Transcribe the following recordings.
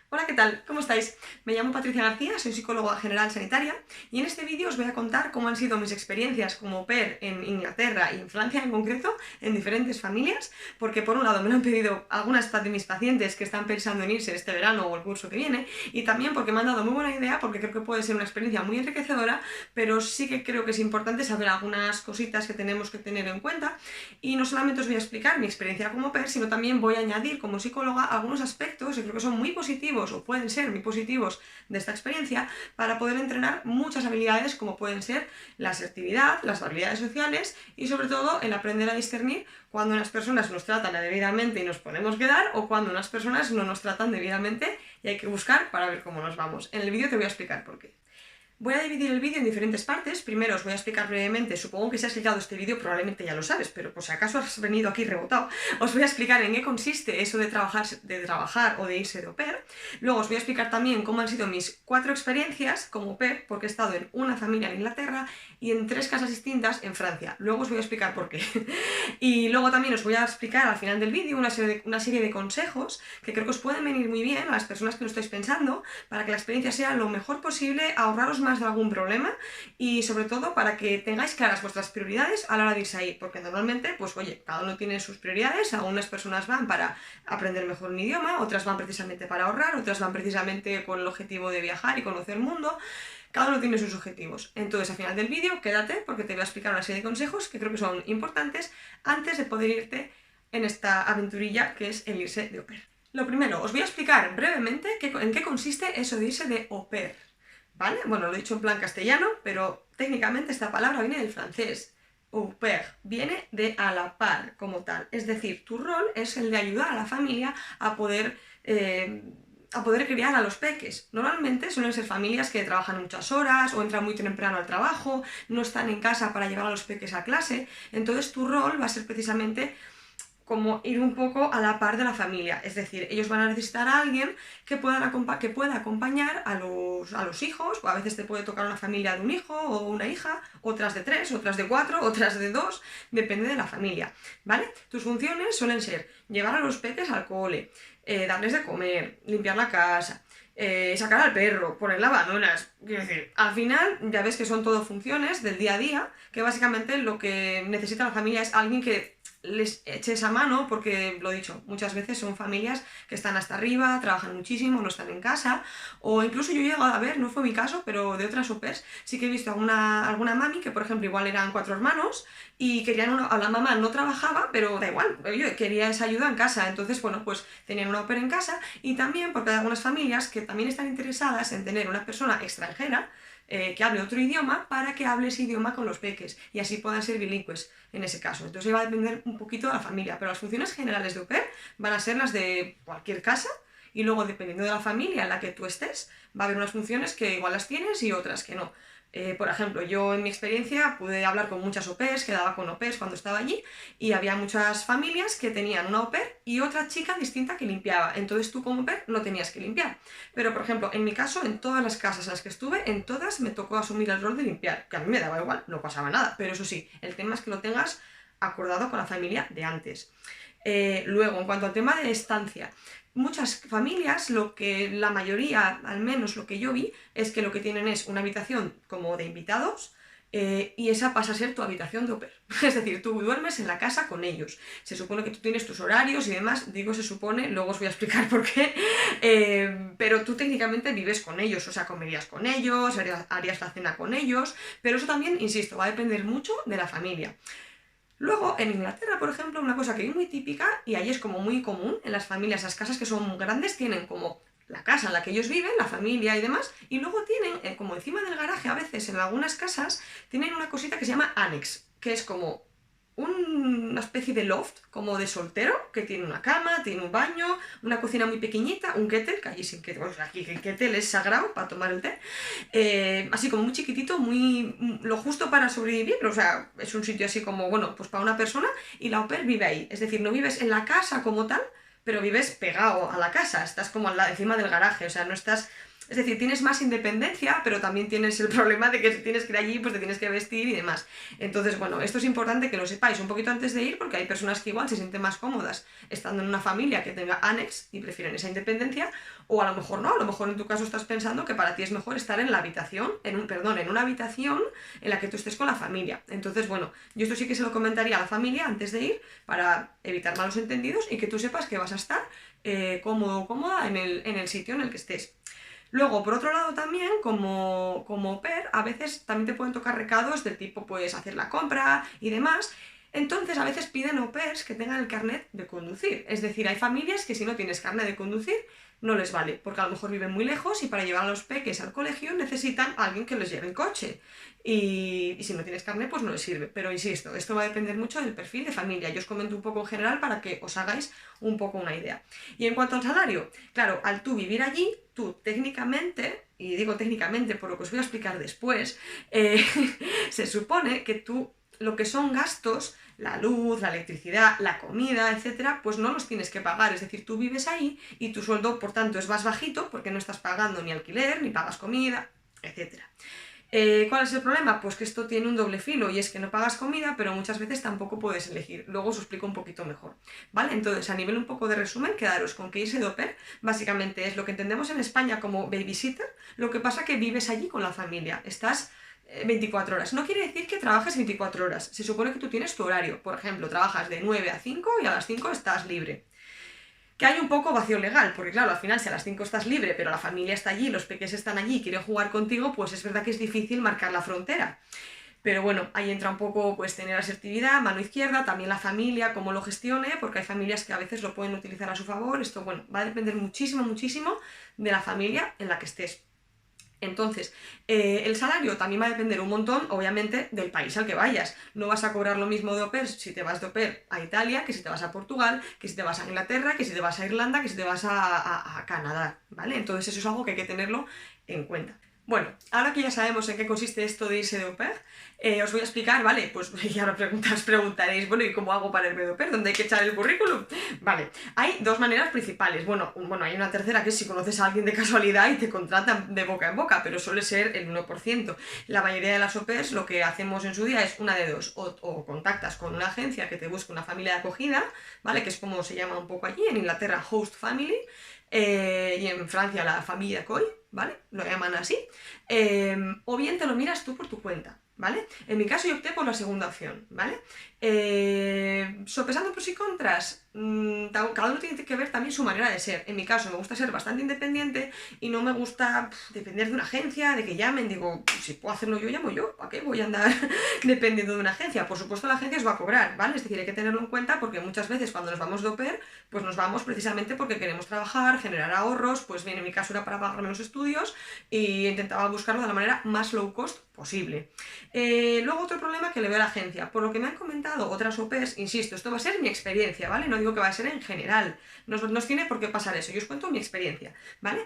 Hola, ¿qué tal? ¿Cómo estáis? Me llamo Patricia García, soy psicóloga general sanitaria y en este vídeo os voy a contar cómo han sido mis experiencias como au pair en Inglaterra y en Francia en concreto, en diferentes familias, porque por un lado me lo han pedido algunas de mis pacientes que están pensando en irse este verano o el curso que viene, y también porque me han dado muy buena idea, porque creo que puede ser una experiencia muy enriquecedora, pero sí que creo que es importante saber algunas cositas que tenemos que tener en cuenta. Y no solamente os voy a explicar mi experiencia como au pair, sino también voy a añadir como psicóloga algunos aspectos que creo que son muy positivos o pueden ser muy positivos de esta experiencia para poder entrenar muchas habilidades como pueden ser la asertividad, las habilidades sociales y sobre todo el aprender a discernir cuando unas personas nos tratan debidamente y nos podemos quedar o cuando unas personas no nos tratan debidamente y hay que buscar para ver cómo nos vamos. En el vídeo te voy a explicar por qué. Voy a dividir el vídeo en diferentes partes. Primero os voy a explicar brevemente, supongo que si has clicado este vídeo probablemente ya lo sabes, pero por si acaso has venido aquí rebotado, os voy a explicar en qué consiste eso de trabajar o de irse de au pair. Luego os voy a explicar también cómo han sido mis 4 experiencias como au pair, porque he estado en una familia en Inglaterra y en 3 casas distintas en Francia. Luego os voy a explicar por qué. Y luego también os voy a explicar al final del vídeo una serie de consejos que creo que os pueden venir muy bien a las personas que lo estáis pensando, para que la experiencia sea lo mejor posible, ahorraros más de algún problema y sobre todo para que tengáis claras vuestras prioridades a la hora de irse ahí, porque normalmente, pues oye, cada uno tiene sus prioridades, algunas personas van para aprender mejor un idioma, otras van precisamente para ahorrar, otras van precisamente con el objetivo de viajar y conocer el mundo. Cada uno tiene sus objetivos. Entonces, al final del vídeo, quédate porque te voy a explicar una serie de consejos que creo que son importantes antes de poder irte en esta aventurilla que es el irse de au pair. Lo primero, os voy a explicar brevemente en qué consiste eso de irse de au pair, ¿vale? Bueno, lo he dicho en plan castellano, pero técnicamente esta palabra viene del francés. Au pair viene de a la par como tal, es decir, tu rol es el de ayudar a la familia a poder criar a los peques. Normalmente suelen ser familias que trabajan muchas horas o entran muy temprano al trabajo, no están en casa para llevar a los peques a clase, entonces tu rol va a ser precisamente como ir un poco a la par de la familia, es decir, ellos van a necesitar a alguien que pueda acompañar a los hijos, o a veces te puede tocar una familia de un hijo o una hija, otras de 3, otras de 4, otras de 2, depende de la familia, ¿vale? Tus funciones suelen ser llevar a los peques al cole, darles de comer, limpiar la casa, sacar al perro, poner lavadoras, quiero decir, al final ya ves que son todo funciones del día a día, que básicamente lo que necesita la familia es alguien que les eche esa mano, porque lo dicho, muchas veces son familias que están hasta arriba, trabajan muchísimo, no están en casa, o incluso yo he llegado a ver, no fue mi caso, pero de otras au pairs sí que he visto alguna mami que, por ejemplo, igual eran 4 hermanos y a la mamá no trabajaba, pero da igual, oye, quería esa ayuda en casa, entonces, bueno, pues tenían una au pair en casa, y también porque hay algunas familias que también están interesadas en tener una persona extranjera que hable otro idioma para que hable ese idioma con los peques y así puedan ser bilingües en ese caso. Entonces va a depender un poquito de la familia, pero las funciones generales de au pair van a ser las de cualquier casa y luego dependiendo de la familia en la que tú estés va a haber unas funciones que igual las tienes y otras que no. Por ejemplo, yo en mi experiencia pude hablar con muchas au pairs, quedaba con au pairs cuando estaba allí y había muchas familias que tenían una au pair y otra chica distinta que limpiaba, entonces tú como au pair no tenías que limpiar. Pero por ejemplo, en mi caso, en todas las casas en las que estuve, en todas me tocó asumir el rol de limpiar, que a mí me daba igual, no pasaba nada, pero eso sí, el tema es que lo tengas acordado con la familia de antes. Luego, en cuanto al tema de estancia, muchas familias, la mayoría, al menos lo que yo vi, es que lo que tienen es una habitación como de invitados, y esa pasa a ser tu habitación de au pair. Es decir, tú duermes en la casa con ellos. Se supone que tú tienes tus horarios y demás, digo se supone, luego os voy a explicar por qué, pero tú técnicamente vives con ellos, o sea, comerías con ellos, harías la cena con ellos, pero eso también, insisto, va a depender mucho de la familia. Luego, en Inglaterra, por ejemplo, una cosa que es muy típica, y ahí es como muy común, en las familias, las casas que son grandes tienen como la casa en la que ellos viven, la familia y demás, y luego tienen, como encima del garaje, a veces en algunas casas, tienen una cosita que se llama annex, que es como una especie de loft, como de soltero, que tiene una cama, tiene un baño, una cocina muy pequeñita, un kettle, que allí sin kettle, bueno, aquí el kettle es sagrado para tomar el té, así como muy chiquitito, lo justo para sobrevivir, o sea, es un sitio así como, bueno, pues para una persona, y la au pair vive ahí, es decir, no vives en la casa como tal, pero vives pegado a la casa, estás como encima del garaje, o sea, no estás Es decir, tienes más independencia, pero también tienes el problema de que si tienes que ir allí, pues te tienes que vestir y demás. Entonces, bueno, esto es importante que lo sepáis un poquito antes de ir, porque hay personas que igual se sienten más cómodas estando en una familia que tenga annex y prefieren esa independencia, o a lo mejor no, a lo mejor en tu caso estás pensando que para ti es mejor estar en la habitación, en una habitación en la que tú estés con la familia. Entonces, bueno, yo esto sí que se lo comentaría a la familia antes de ir para evitar malos entendidos y que tú sepas que vas a estar cómodo o cómoda en el sitio en el que estés. Luego, por otro lado también, como au pair, a veces también te pueden tocar recados del tipo, pues, hacer la compra y demás. Entonces, a veces piden au pairs que tengan el carnet de conducir. Es decir, hay familias que si no tienes carnet de conducir, no les vale, porque a lo mejor viven muy lejos y para llevar a los peques al colegio necesitan a alguien que los lleve en coche. Y si no tienes carnet, pues no les sirve. Pero insisto, esto va a depender mucho del perfil de familia. Yo os comento un poco en general para que os hagáis un poco una idea. Y en cuanto al salario, claro, al tú vivir allí, tú técnicamente, y digo técnicamente por lo que os voy a explicar después, se supone que tú lo que son gastos, la luz, la electricidad, la comida, etcétera, pues no los tienes que pagar. Es decir, tú vives ahí y tu sueldo, por tanto, es más bajito porque no estás pagando ni alquiler, ni pagas comida, etcétera. ¿Cuál es el problema? Pues que esto tiene un doble filo y es que no pagas comida, pero muchas veces tampoco puedes elegir. Luego os explico un poquito mejor, ¿vale? Entonces, a nivel un poco de resumen, quedaros con que irse de au pair básicamente es lo que entendemos en España como babysitter, lo que pasa que vives allí con la familia, estás 24 horas. No quiere decir que trabajes 24 horas, se supone que tú tienes tu horario, por ejemplo, trabajas de 9 a 5 y a las 5 estás libre. Que hay un poco vacío legal, porque claro, al final si a las 5 estás libre, pero la familia está allí, los peques están allí y quieren jugar contigo, pues es verdad que es difícil marcar la frontera. Pero bueno, ahí entra un poco pues tener asertividad, mano izquierda, también la familia, cómo lo gestione, porque hay familias que a veces lo pueden utilizar a su favor. Esto, bueno, va a depender muchísimo, muchísimo de la familia en la que estés. Entonces, el salario también va a depender un montón, obviamente, del país al que vayas. No vas a cobrar lo mismo de au pair si te vas de au pair a Italia, que si te vas a Portugal, que si te vas a Inglaterra, que si te vas a Irlanda, que si te vas a Canadá, ¿vale? Entonces eso es algo que hay que tenerlo en cuenta. Bueno, ahora que ya sabemos en qué consiste esto de irse de au pair, os voy a explicar, ¿vale? Pues y ahora os preguntaréis, bueno, ¿y cómo hago para irme de au pair? ¿Dónde hay que echar el currículum? Vale, hay dos maneras principales. Bueno, hay una tercera que es si conoces a alguien de casualidad y te contratan de boca en boca, pero suele ser el 1%. La mayoría de las au pairs lo que hacemos en su día es una de dos, o contactas con una agencia que te busque una familia de acogida, ¿vale? Que es como se llama un poco allí, en Inglaterra host family, y en Francia la familia COI, ¿vale? Lo llaman así. O bien te lo miras tú por tu cuenta, ¿vale? En mi caso yo opté por la segunda opción, ¿vale? Sopesando pros y contras, cada uno tiene que ver también su manera de ser. En mi caso me gusta ser bastante independiente y no me gusta depender de una agencia, de que llamen, digo, si puedo hacerlo yo, llamo yo, ¿para qué voy a andar dependiendo de una agencia? Por supuesto la agencia os va a cobrar, ¿vale? Es decir, hay que tenerlo en cuenta porque muchas veces cuando nos vamos de au pair, pues nos vamos precisamente porque queremos trabajar, generar ahorros, pues bien, en mi caso era para pagarme los estudios y intentaba buscarlo de la manera más low cost posible. Luego otro problema que le veo a la agencia, por lo que me han comentado otras au pairs, insisto, esto va a ser mi experiencia, ¿vale? No digo que va a ser en general, no tiene por qué pasar eso, yo os cuento mi experiencia, ¿vale?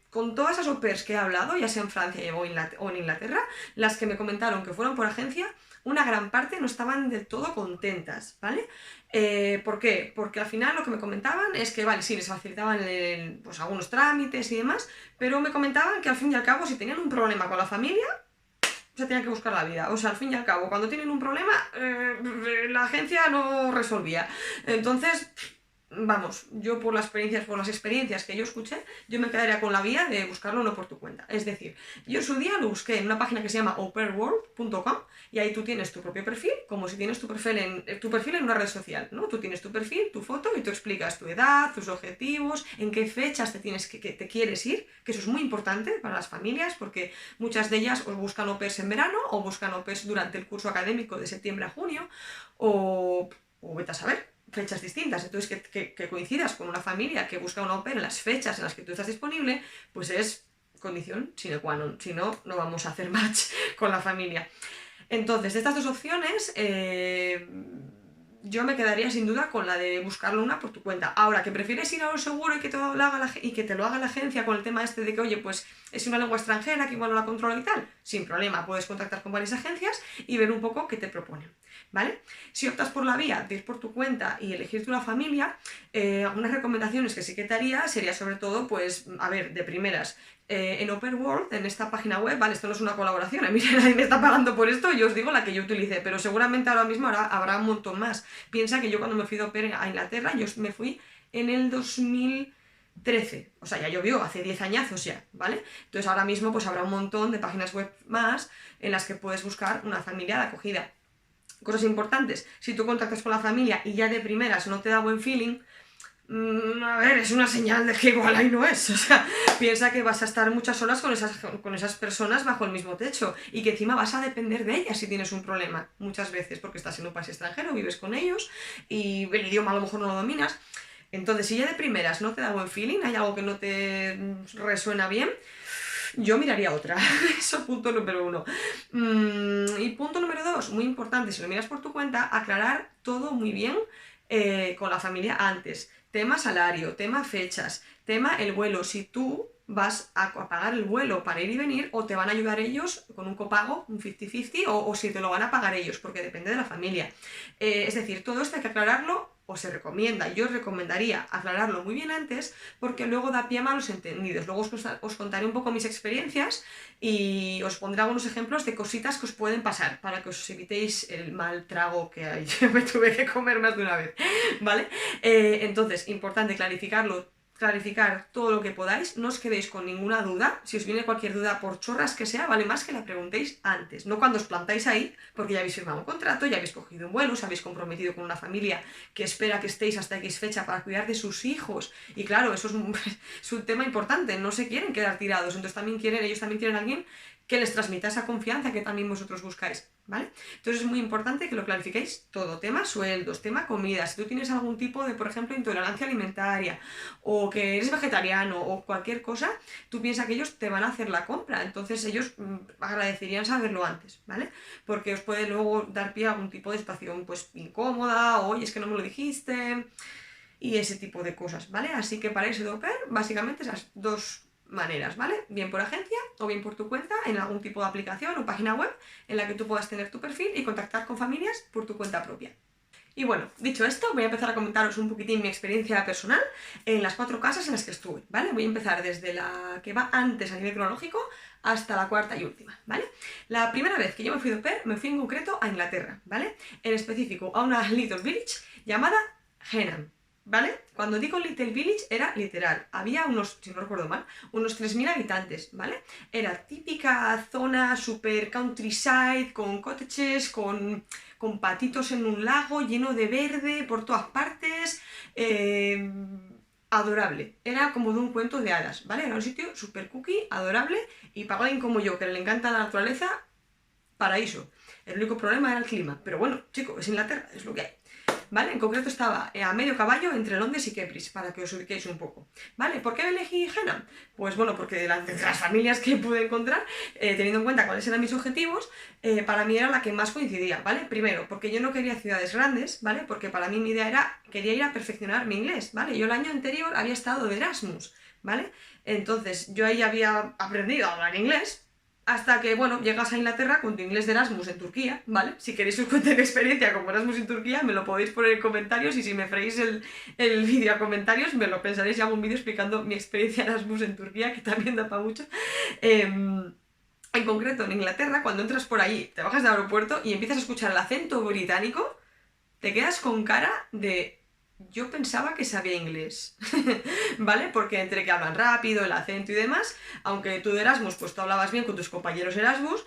Con todas esas au pairs que he hablado, ya sea en Francia o en Inglaterra, las que me comentaron que fueron por agencia, una gran parte no estaban del todo contentas, ¿vale? ¿Por qué? Porque al final lo que me comentaban es que, vale, sí, les facilitaban pues, algunos trámites y demás, pero me comentaban que al fin y al cabo, si tenían un problema con la familia, se tenían que buscar la vida. O sea, al fin y al cabo, cuando tienen un problema, la agencia no resolvía. Entonces, vamos, yo por las experiencias que yo escuché, yo me quedaría con la vía de buscarlo no por tu cuenta. Es decir, yo en su día lo busqué en una página que se llama aupairworld.com y ahí tú tienes tu propio perfil, como si tienes tu perfil en una red social, ¿no? Tú tienes tu perfil, tu foto y tú explicas tu edad, tus objetivos, en qué fechas te quieres ir, que eso es muy importante para las familias porque muchas de ellas os buscan au pairs en verano o buscan au pairs durante el curso académico de septiembre a junio o vete a saber fechas distintas, entonces que coincidas con una familia que busca un au pair en las fechas en las que tú estás disponible, pues es condición sine qua non, si no, no vamos a hacer match con la familia. Entonces, de estas dos opciones, yo me quedaría sin duda con la de buscarlo una por tu cuenta. Ahora, que prefieres ir a lo seguro y que te lo haga la agencia con el tema este de que, oye, pues es una lengua extranjera que igual no la controla y tal, sin problema, puedes contactar con varias agencias y ver un poco qué te proponen. ¿vale? Si optas por la vía de ir por tu cuenta y elegir tú la familia, algunas recomendaciones que sí que te haría sería sobre todo, pues, a ver, de primeras, en Open World, en esta página web, vale, esto no es una colaboración, a mí nadie me está pagando por esto, yo os digo la que yo utilicé, pero seguramente ahora mismo habrá un montón más. Piensa que yo cuando me fui de au pair a Inglaterra, yo me fui en el 2013, o sea, ya llovió, hace 10 añazos ya, ¿vale? Entonces ahora mismo pues habrá un montón de páginas web más en las que puedes buscar una familia de acogida. Cosas importantes, si tú contactas con la familia y ya de primeras no te da buen feeling, a ver, es una señal de que igual ahí no es, o sea, piensa que vas a estar muchas horas con esas personas bajo el mismo techo y que encima vas a depender de ellas si tienes un problema, muchas veces, porque estás en un país extranjero, vives con ellos y el idioma a lo mejor no lo dominas. Entonces, si ya de primeras no te da buen feeling, hay algo que no te resuena bien, yo miraría otra. Eso punto número 1. Y punto número 2, muy importante, si lo miras por tu cuenta, aclarar todo muy bien con la familia antes. Tema salario, tema fechas, tema el vuelo. Si tú vas a pagar el vuelo para ir y venir, o te van a ayudar ellos con un copago, un 50-50, o si te lo van a pagar ellos, porque depende de la familia. Es decir, todo esto hay que aclararlo, o se recomienda, yo os recomendaría aclararlo muy bien antes, porque luego da pie a malos entendidos. Luego os contaré un poco mis experiencias y os pondré algunos ejemplos de cositas que os pueden pasar, para que os evitéis el mal trago que hay. Yo me tuve que comer más de una vez, ¿vale? Entonces, importante clarificar todo lo que podáis, no os quedéis con ninguna duda. Si os viene cualquier duda, por chorras que sea, vale más que la preguntéis antes, no cuando os plantáis ahí, porque ya habéis firmado un contrato, ya habéis cogido un vuelo, os habéis comprometido con una familia que espera que estéis hasta X fecha para cuidar de sus hijos, y claro, eso es un tema importante, no se quieren quedar tirados, entonces ellos también quieren a alguien que les transmita esa confianza que también vosotros buscáis, ¿vale? Entonces es muy importante que lo clarifiquéis todo, tema sueldos, tema comida, si tú tienes algún tipo de, por ejemplo, intolerancia alimentaria, o que eres vegetariano, o cualquier cosa, tú piensas que ellos te van a hacer la compra, entonces ellos agradecerían saberlo antes, ¿vale? Porque os puede luego dar pie a algún tipo de situación, pues, incómoda, o oye, es que no me lo dijiste, y ese tipo de cosas, ¿vale? Así que para irse de au pair, básicamente esas dos maneras, ¿vale? Bien por agencia o bien por tu cuenta en algún tipo de aplicación o página web en la que tú puedas tener tu perfil y contactar con familias por tu cuenta propia. Y bueno, dicho esto, voy a empezar a comentaros un poquitín mi experiencia personal en las 4 casas en las que estuve, ¿vale? Voy a empezar desde la que va antes a nivel cronológico hasta la cuarta y última, ¿vale? La primera vez que yo me fui de au pair, me fui en concreto a Inglaterra, ¿vale? En específico a una little village llamada Henham, ¿vale? Cuando digo Little Village era literal, había unos, si no recuerdo mal, unos 3000 habitantes, ¿vale? Era típica zona super countryside, con cottages, con patitos en un lago, lleno de verde por todas partes, adorable. Era como de un cuento de hadas, ¿vale? Era un sitio super cookie, adorable, y para alguien como yo, que le encanta la naturaleza, paraíso. El único problema era el clima, pero bueno, chicos, es Inglaterra, es lo que hay. ¿Vale? En concreto estaba a medio caballo entre Londres y Cambridge, para que os ubiquéis un poco. ¿Vale? ¿Por qué elegí Henham? Pues bueno, porque de las familias que pude encontrar, teniendo en cuenta cuáles eran mis objetivos, para mí era la que más coincidía, ¿vale? Primero, porque yo no quería ciudades grandes, ¿vale? Porque para mí mi idea era, quería ir a perfeccionar mi inglés, ¿vale? Yo el año anterior había estado de Erasmus, ¿vale? Entonces, yo ahí había aprendido a hablar inglés, hasta que, bueno, llegas a Inglaterra con tu inglés de Erasmus en Turquía, ¿vale? Si queréis os cuente mi experiencia como Erasmus en Turquía, me lo podéis poner en comentarios, y si me freís el vídeo a comentarios, me lo pensaréis y hago un vídeo explicando mi experiencia Erasmus en Turquía, que también da para mucho. En concreto, en Inglaterra, cuando entras por ahí, te bajas del aeropuerto y empiezas a escuchar el acento británico, te quedas con cara de... Yo pensaba que sabía inglés, ¿vale? Porque entre que hablan rápido, el acento y demás, aunque tú de Erasmus, pues tú hablabas bien con tus compañeros Erasmus,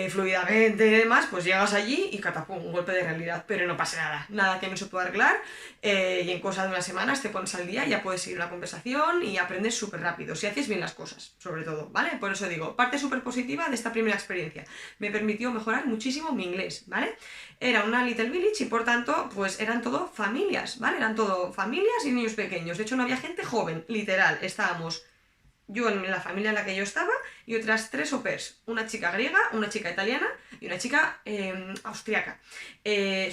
fluidamente y demás, pues llegas allí y catapum, un golpe de realidad, pero no pasa nada, nada que no se pueda arreglar, y en cosa de unas semanas te pones al día y ya puedes seguir una conversación y aprendes súper rápido, si haces bien las cosas, sobre todo, ¿vale? Por eso digo, parte súper positiva de esta primera experiencia, me permitió mejorar muchísimo mi inglés, ¿vale? Era una little village y por tanto, pues eran todo familias, ¿vale? Eran todo familias y niños pequeños. De hecho, no había gente joven, literal. Estábamos yo en la familia en la que yo estaba y otras 3 au pairs. Una chica griega, una chica italiana y una chica austriaca.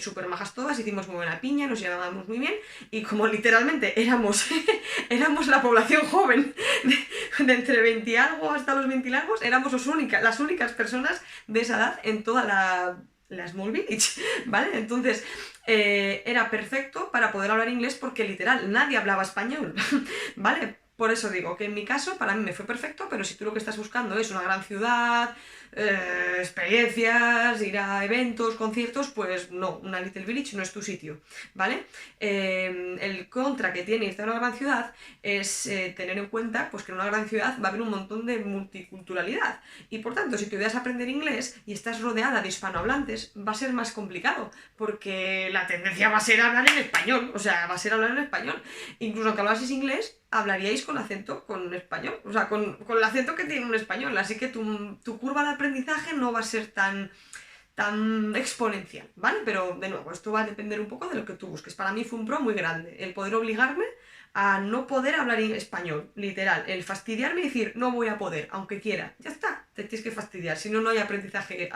Súper majas todas, hicimos muy buena piña, nos llevábamos muy bien y como literalmente éramos la población joven de entre 20 y algo hasta los 20 y largos, éramos las únicas personas de esa edad en toda la Small Village, ¿vale? Entonces, era perfecto para poder hablar inglés porque literal, nadie hablaba español, ¿vale? Por eso digo que en mi caso, para mí me fue perfecto, pero si tú lo que estás buscando es una gran ciudad, experiencias, ir a eventos, conciertos, pues no, una Little Village no es tu sitio, ¿vale? El contra que tiene irte a una gran ciudad es tener en cuenta pues, que en una gran ciudad va a haber un montón de multiculturalidad y por tanto, si tú ideas aprender inglés y estás rodeada de hispanohablantes, va a ser más complicado porque la tendencia va a ser hablar en español, o sea, va a ser hablar en español. Incluso aunque hablaseis inglés, hablaríais con acento con español, o sea, con el acento que tiene un español, así que tu curva de aprendizaje no va a ser tan exponencial, ¿vale? Pero de nuevo, esto va a depender un poco de lo que tú busques. Para mí fue un pro muy grande, el poder obligarme a no poder hablar en español, literal, el fastidiarme y decir no voy a poder, aunque quiera, ya está, te tienes que fastidiar, si no, no hay aprendizaje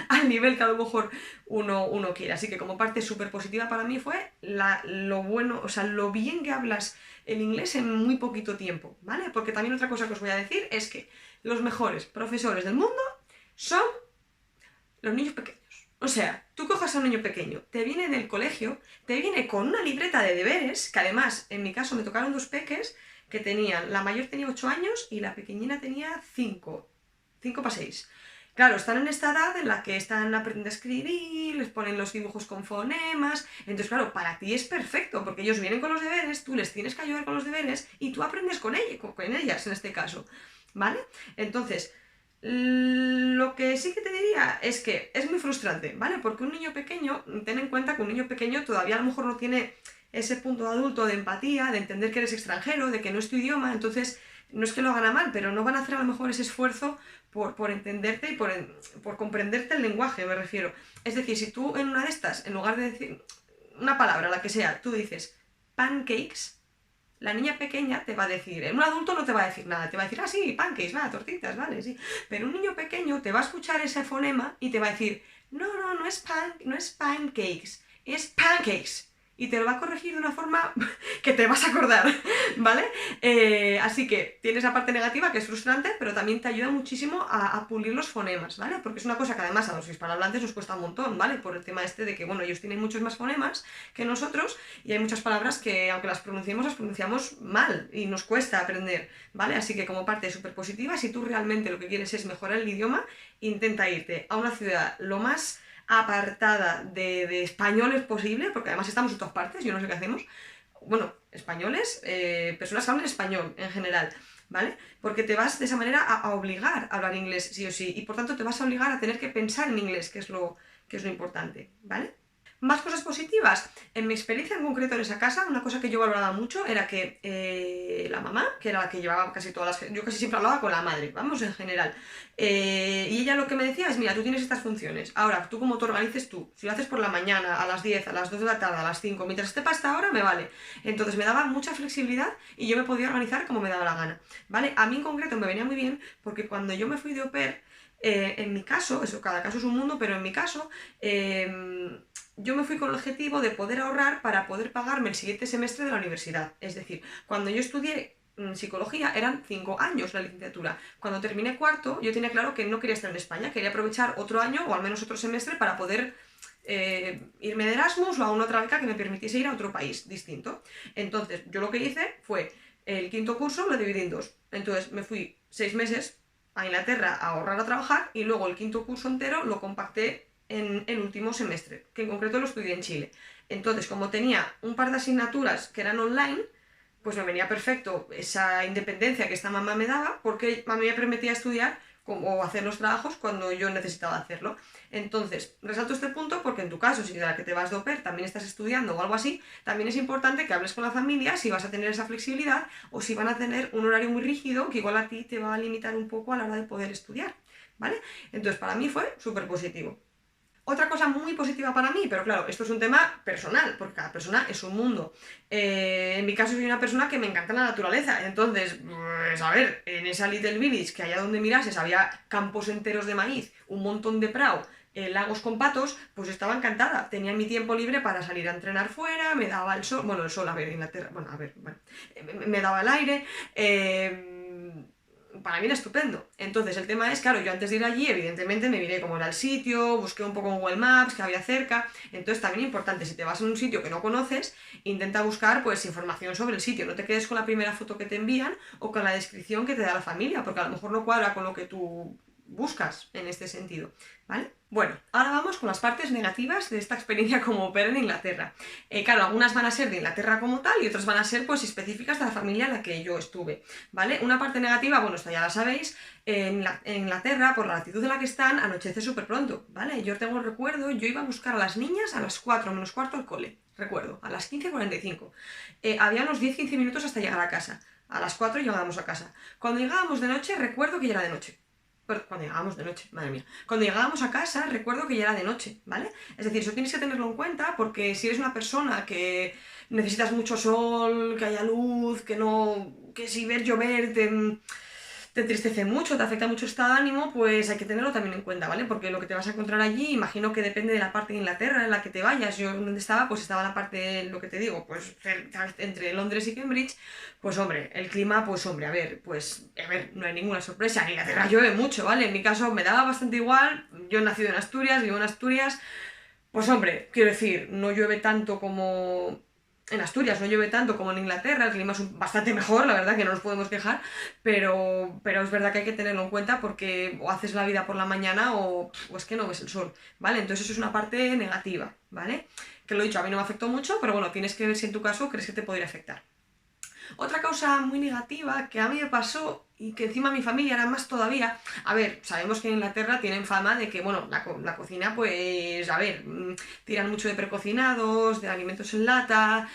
al nivel que a lo mejor uno quiere. Así que como parte súper positiva para mí fue lo bueno, o sea, lo bien que hablas el inglés en muy poquito tiempo, ¿vale? Porque también otra cosa que os voy a decir es que los mejores profesores del mundo son los niños pequeños. O sea, tú cojas a un niño pequeño, te viene del colegio, te viene con una libreta de deberes, que además, en mi caso, me tocaron dos peques que tenían, la mayor tenía 8 años y la pequeñina tenía 5 para 6. Claro, están en esta edad en la que están aprendiendo a escribir, les ponen los dibujos con fonemas, entonces claro, para ti es perfecto, porque ellos vienen con los deberes, tú les tienes que ayudar con los deberes y tú aprendes con ellas en este caso, ¿vale? Entonces, lo que sí que te diría es que es muy frustrante, ¿vale? Porque un niño pequeño, ten en cuenta que un niño pequeño todavía a lo mejor no tiene ese punto de adulto de empatía, de entender que eres extranjero, de que no es tu idioma, entonces no es que lo hagan a mal, pero no van a hacer a lo mejor ese esfuerzo por entenderte y por comprenderte el lenguaje, me refiero. Es decir, si tú en una de estas, en lugar de decir una palabra, la que sea, tú dices pancakes, la niña pequeña te va a decir, un adulto no te va a decir nada, te va a decir, ah, sí, pancakes, va, tortitas, vale, sí. Pero un niño pequeño te va a escuchar ese fonema y te va a decir, no es pancakes, es pancakes. Y te lo va a corregir de una forma que te vas a acordar, ¿vale? Así que tienes la parte negativa, que es frustrante, pero también te ayuda muchísimo a pulir los fonemas, ¿vale? Porque es una cosa que además a los hispanohablantes nos cuesta un montón, ¿vale? Por el tema este de que, bueno, ellos tienen muchos más fonemas que nosotros y hay muchas palabras que, aunque las pronunciamos mal y nos cuesta aprender, ¿vale? Así que como parte súper positiva, si tú realmente lo que quieres es mejorar el idioma, intenta irte a una ciudad lo más apartada de españoles posible, porque además estamos en todas partes, yo no sé qué hacemos. Bueno, españoles, personas que hablan español en general, ¿vale? Porque te vas de esa manera a obligar a hablar inglés sí o sí, y por tanto te vas a obligar a tener que pensar en inglés, que es lo importante, ¿vale? Más cosas positivas. En mi experiencia en concreto en esa casa, una cosa que yo valoraba mucho era que la mamá, que era la que llevaba casi todas las... Yo casi siempre hablaba con la madre, vamos, en general. Y ella lo que me decía es, mira, tú tienes estas funciones. Ahora, tú como te organices tú. Si lo haces por la mañana, a las 10, a las 2 de la tarde, a las 5, mientras esté para esta hora, me vale. Entonces me daba mucha flexibilidad y yo me podía organizar como me daba la gana, ¿vale? A mí en concreto me venía muy bien porque cuando yo me fui de au pair, en mi caso, eso, cada caso es un mundo, pero en mi caso, yo me fui con el objetivo de poder ahorrar para poder pagarme el siguiente semestre de la universidad. Es decir, cuando yo estudié psicología eran 5 años la licenciatura. Cuando terminé cuarto, yo tenía claro que no quería estar en España, quería aprovechar otro año o al menos otro semestre para poder irme de Erasmus o a una otra beca que me permitiese ir a otro país distinto. Entonces, yo lo que hice fue el quinto curso lo dividí en dos. Entonces, me fui 6 meses a Inglaterra a ahorrar a trabajar y luego el quinto curso entero lo compacté en el último semestre, que en concreto lo estudié en Chile. Entonces, como tenía un par de asignaturas que eran online, pues me venía perfecto esa independencia que esta mamá me daba, porque a mí me permitía estudiar o hacer los trabajos cuando yo necesitaba hacerlo. Entonces, resalto este punto porque en tu caso, si de la que te vas de au pair también estás estudiando o algo así, también es importante que hables con la familia si vas a tener esa flexibilidad o si van a tener un horario muy rígido que igual a ti te va a limitar un poco a la hora de poder estudiar, ¿vale? Entonces, para mí fue súper positivo. Otra cosa muy positiva para mí, pero claro, esto es un tema personal, porque cada persona es un mundo. En mi caso soy una persona que me encanta la naturaleza, entonces, pues a ver, en esa Little Village, que allá donde mirases había campos enteros de maíz, un montón de prao, lagos con patos, pues estaba encantada. Tenía mi tiempo libre para salir a entrenar fuera, me daba el sol, bueno, el sol, a ver, Inglaterra, bueno, a ver, bueno, me daba el aire, para mí era estupendo. Entonces el tema es, claro, yo antes de ir allí, evidentemente me miré cómo era el sitio, busqué un poco en Google Maps, qué había cerca. Entonces también importante, si te vas a un sitio que no conoces, intenta buscar pues información sobre el sitio. No te quedes con la primera foto que te envían o con la descripción que te da la familia, porque a lo mejor no cuadra con lo que tú buscas en este sentido, ¿vale? Bueno, ahora vamos con las partes negativas de esta experiencia como au pair en Inglaterra. Claro, algunas van a ser de Inglaterra como tal y otras van a ser pues específicas de la familia en la que yo estuve, ¿vale? Una parte negativa, bueno, esto ya la sabéis, en Inglaterra, por la latitud en la que están, anochece súper pronto, ¿vale? Yo tengo el recuerdo, yo iba a buscar a las niñas a las 4 menos cuarto al cole, recuerdo, a las 15:45. Había unos 10-15 minutos hasta llegar a casa. A las 4 llegábamos a casa. Cuando llegábamos de noche, recuerdo que ya era de noche. Cuando llegábamos de noche, madre mía. Cuando llegábamos a casa, recuerdo que ya era de noche, ¿vale? Es decir, eso tienes que tenerlo en cuenta porque si eres una persona que necesitas mucho sol, que haya luz, que no. Que si ver llover te entristece mucho, te afecta mucho el estado de ánimo, pues hay que tenerlo también en cuenta, ¿vale? Porque lo que te vas a encontrar allí, imagino que depende de la parte de Inglaterra en la que te vayas. Yo donde estaba, pues estaba la parte, lo que te digo, pues entre Londres y Cambridge, pues hombre, el clima, pues hombre, a ver, no hay ninguna sorpresa. En Inglaterra llueve mucho, ¿vale? En mi caso me daba bastante igual. Yo he nacido en Asturias, vivo en Asturias. Pues hombre, quiero decir, no llueve tanto como. En Asturias no llueve tanto como en Inglaterra, el clima es bastante mejor, la verdad que no nos podemos quejar, pero es verdad que hay que tenerlo en cuenta porque o haces la vida por la mañana o es que no ves el sol, ¿vale? Entonces eso es una parte negativa, ¿vale? Que lo he dicho, a mí no me afectó mucho, pero bueno, tienes que ver si en tu caso crees que te podría afectar. Otra causa muy negativa que a mí me pasó y que encima mi familia era más todavía, a ver, sabemos que en Inglaterra tienen fama de que, bueno, la cocina, pues, a ver, tiran mucho de precocinados, de alimentos en lata,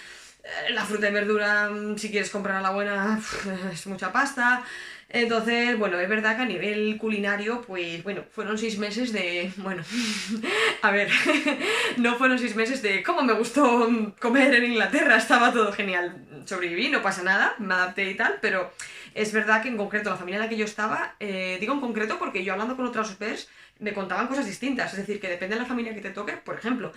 la fruta y verdura, si quieres comprar a la buena, es mucha pasta. Entonces, bueno, es verdad que a nivel culinario, pues, bueno, fueron 6 meses de, bueno, a ver, no fueron 6 meses de cómo me gustó comer en Inglaterra, estaba todo genial. Sobreviví, no pasa nada, me adapté y tal, pero es verdad que en concreto la familia en la que yo estaba, digo en concreto porque yo hablando con otras au pairs me contaban cosas distintas, es decir, que depende de la familia que te toque. Por ejemplo,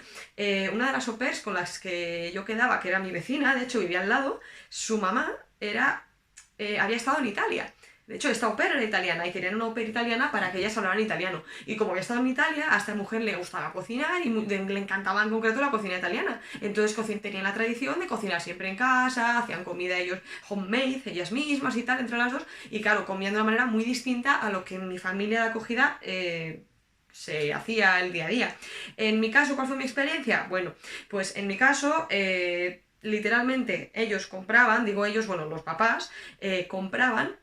una de las au pairs con las que yo quedaba, que era mi vecina, de hecho vivía al lado, su mamá había estado en Italia. De hecho, esta au pair era italiana y querían una au pair italiana para que ellas hablaran italiano. Y como había estado en Italia, a esta mujer le gustaba cocinar y le encantaba en concreto la cocina italiana. Entonces tenían la tradición de cocinar siempre en casa, hacían comida ellos homemade, ellas mismas y tal, entre las dos. Y claro, comían de una manera muy distinta a lo que en mi familia de acogida se hacía el día a día. En mi caso, ¿cuál fue mi experiencia? Bueno, pues en mi caso, literalmente ellos compraban, digo ellos, bueno, los papás, compraban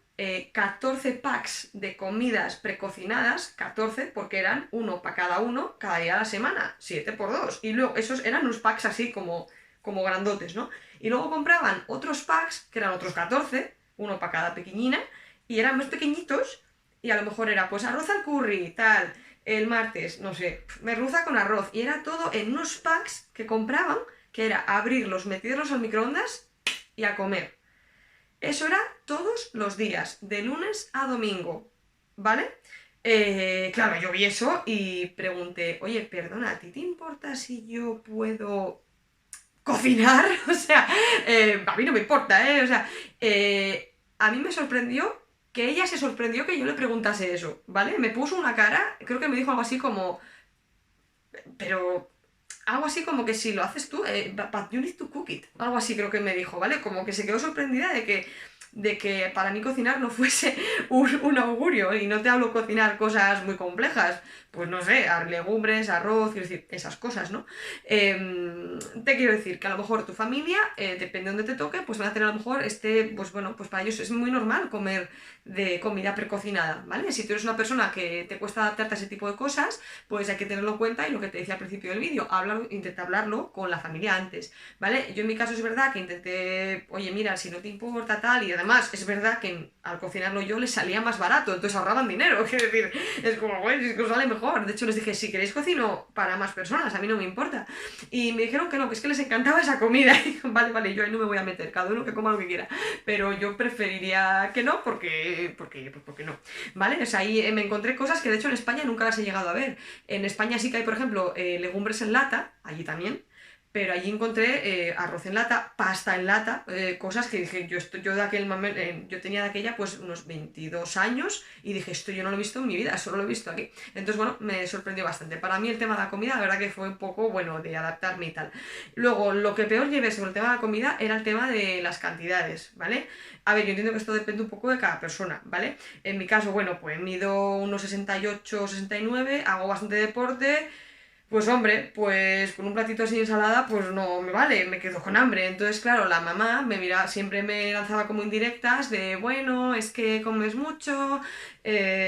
14 packs de comidas precocinadas, 14 porque eran uno para cada uno, cada día de la semana, 7 por 2. Y luego esos eran unos packs así como grandotes, ¿no? Y luego compraban otros packs, que eran otros 14, uno para cada pequeñina, y eran más pequeñitos, y a lo mejor era pues arroz al curry, tal, el martes, no sé, merluza con arroz, y era todo en unos packs que compraban, que era abrirlos, meterlos al microondas y a comer. Eso era todos los días, de lunes a domingo, ¿vale? Claro, yo vi eso y pregunté, oye, perdona, ¿a ti te importa si yo puedo cocinar? O sea, a mí no me importa, ¿eh? O sea, a mí me sorprendió que ella se sorprendió que yo le preguntase eso, ¿vale? Me puso una cara, creo que me dijo algo así como, pero algo así como que si lo haces tú, but you need to cook it. Algo así creo que me dijo, ¿vale? Como que se quedó sorprendida de que para mí cocinar no fuese un augurio. Y no te hablo cocinar cosas muy complejas, pues no sé, legumbres, arroz, quiero decir, esas cosas, ¿no? Te quiero decir que a lo mejor tu familia, depende de donde te toque, pues van a tener a lo mejor pues bueno, pues para ellos es muy normal comer de comida precocinada, ¿vale? Si tú eres una persona que te cuesta adaptarte a ese tipo de cosas, pues hay que tenerlo en cuenta y lo que te decía al principio del vídeo, intenta hablarlo con la familia antes, ¿vale? Yo en mi caso es verdad que intenté, oye, mira, si no te importa tal, y además es verdad que al cocinarlo yo les salía más barato, entonces ahorraban dinero, quiero decir, es como, güey, es que os sale mejor. De hecho les dije, si queréis cocino para más personas, a mí no me importa. Y me dijeron que no, que es que les encantaba esa comida. Y digo, vale, yo ahí no me voy a meter, cada uno que coma lo que quiera, pero yo preferiría que no, porque no, ¿vale? O sea, ahí me encontré cosas que de hecho en España nunca las he llegado a ver. En España sí que hay, por ejemplo, legumbres en lata, allí también, pero allí encontré arroz en lata, pasta en lata, cosas que dije, yo de aquel momento, yo tenía de aquella pues unos 22 años y dije, esto yo no lo he visto en mi vida, solo lo he visto aquí. Entonces, bueno, me sorprendió bastante. Para mí el tema de la comida, la verdad que fue un poco, bueno, de adaptarme y tal. Luego, lo que peor llevé sobre el tema de la comida era el tema de las cantidades, ¿vale? A ver, yo entiendo que esto depende un poco de cada persona, ¿vale? En mi caso, bueno, pues mido unos 68, 69, hago bastante deporte. Pues hombre, pues con un platito así de ensalada, pues no me vale, me quedo con hambre. Entonces, claro, la mamá me mira, siempre me lanzaba como indirectas de, bueno, es que comes mucho,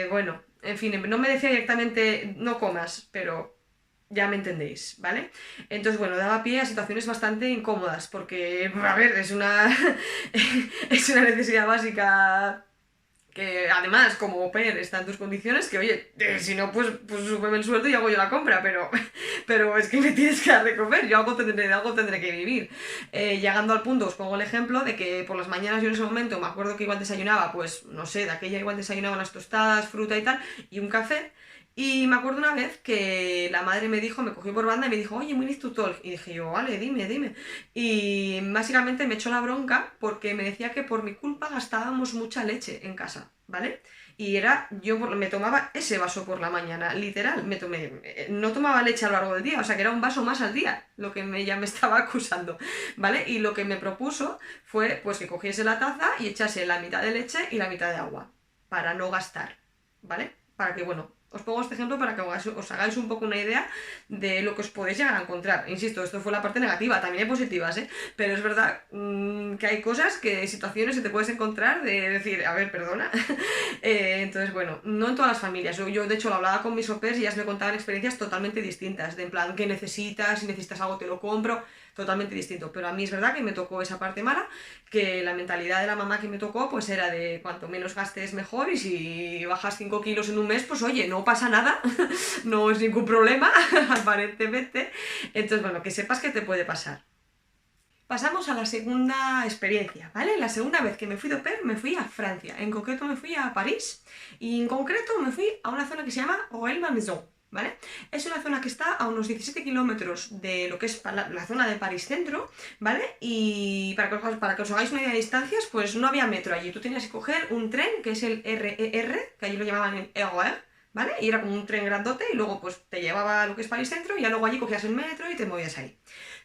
bueno, en fin, no me decía directamente no comas, pero ya me entendéis, ¿vale? Entonces, bueno, daba pie a situaciones bastante incómodas, porque, a ver, es una, es una necesidad básica que además como au pair está en tus condiciones, que oye, si no, pues súbeme el sueldo y hago yo la compra, pero es que me tienes que dar de comer, yo algo tendré que vivir. Llegando al punto, os pongo el ejemplo de que por las mañanas yo en ese momento me acuerdo que igual desayunaba, pues no sé, de aquella igual desayunaba unas tostadas, fruta y tal, y un café. Y me acuerdo una vez que la madre me dijo, me cogió por banda y me dijo, oye, we need to talk. Y dije yo, vale, dime, dime. Y básicamente me echó la bronca porque me decía que por mi culpa gastábamos mucha leche en casa, ¿vale? Y era, me tomaba ese vaso por la mañana, literal, no tomaba leche a lo largo del día, o sea que era un vaso más al día, lo que ya me estaba acusando, ¿vale? Y lo que me propuso fue, pues que cogiese la taza y echase la mitad de leche y la mitad de agua, para no gastar, ¿vale? Para que, bueno, os pongo este ejemplo para que os hagáis un poco una idea de lo que os podéis llegar a encontrar. Insisto, esto fue la parte negativa, también hay positivas, ¿eh? Pero es verdad que hay cosas, situaciones que te puedes encontrar de decir, a ver, perdona. Entonces, bueno, no en todas las familias. Yo, de hecho, lo hablaba con mis au pairs y ellas me contaban experiencias totalmente distintas. De en plan, ¿qué necesitas? Si necesitas algo, te lo compro. Totalmente distinto. Pero a mí es verdad que me tocó esa parte mala, que la mentalidad de la mamá que me tocó, pues era de cuanto menos gastes mejor y si bajas 5 kilos en un mes, pues oye, no pasa nada, no es ningún problema, aparentemente. Entonces, bueno, que sepas que te puede pasar. Pasamos a la segunda experiencia, ¿vale? La segunda vez que me fui de au pair me fui a Francia, en concreto me fui a París y en concreto me fui a una zona que se llama Rueil-Malmaison, ¿vale? Es una zona que está a unos 17 kilómetros de lo que es la zona de París Centro, ¿vale? Y para que os hagáis una idea de distancias, pues no había metro allí, tú tenías que coger un tren que es el RER, que allí lo llamaban el RER, ¿vale? Y era como un tren grandote y luego pues te llevaba a lo que es París Centro y ya luego allí cogías el metro y te movías ahí,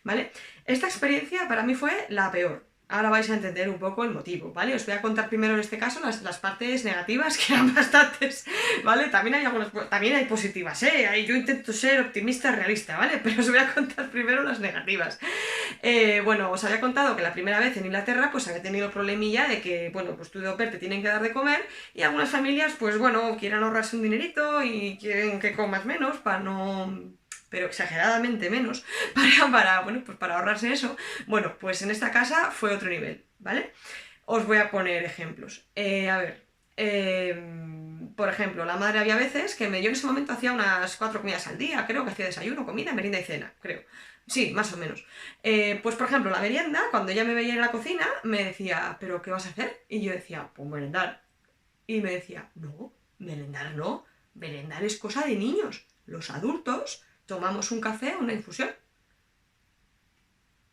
¿vale? Esta experiencia para mí fue la peor. Ahora vais a entender un poco el motivo, ¿vale? Os voy a contar primero en este caso las partes negativas, que eran bastantes, ¿vale? También hay positivas, ¿eh? Yo intento ser optimista, realista, ¿vale? Pero os voy a contar primero las negativas. Bueno, os había contado que la primera vez en Inglaterra pues había tenido el problemilla de que, bueno, pues tú de au pair te tienen que dar de comer y algunas familias, pues bueno, quieren ahorrarse un dinerito y quieren que comas menos para no... pero exageradamente menos, bueno, pues para ahorrarse eso. Bueno, pues en esta casa fue otro nivel, ¿vale? Os voy a poner ejemplos. A ver, por ejemplo, la madre había veces que yo en ese momento hacía unas 4 comidas al día, creo que hacía desayuno, comida, merienda y cena, creo. Sí, más o menos. Pues por ejemplo, la merienda, cuando ella me veía en la cocina, me decía, ¿pero qué vas a hacer? Y yo decía, pues merendar. Y me decía, no, merendar no, merendar es cosa de niños. Los adultos tomamos un café o una infusión.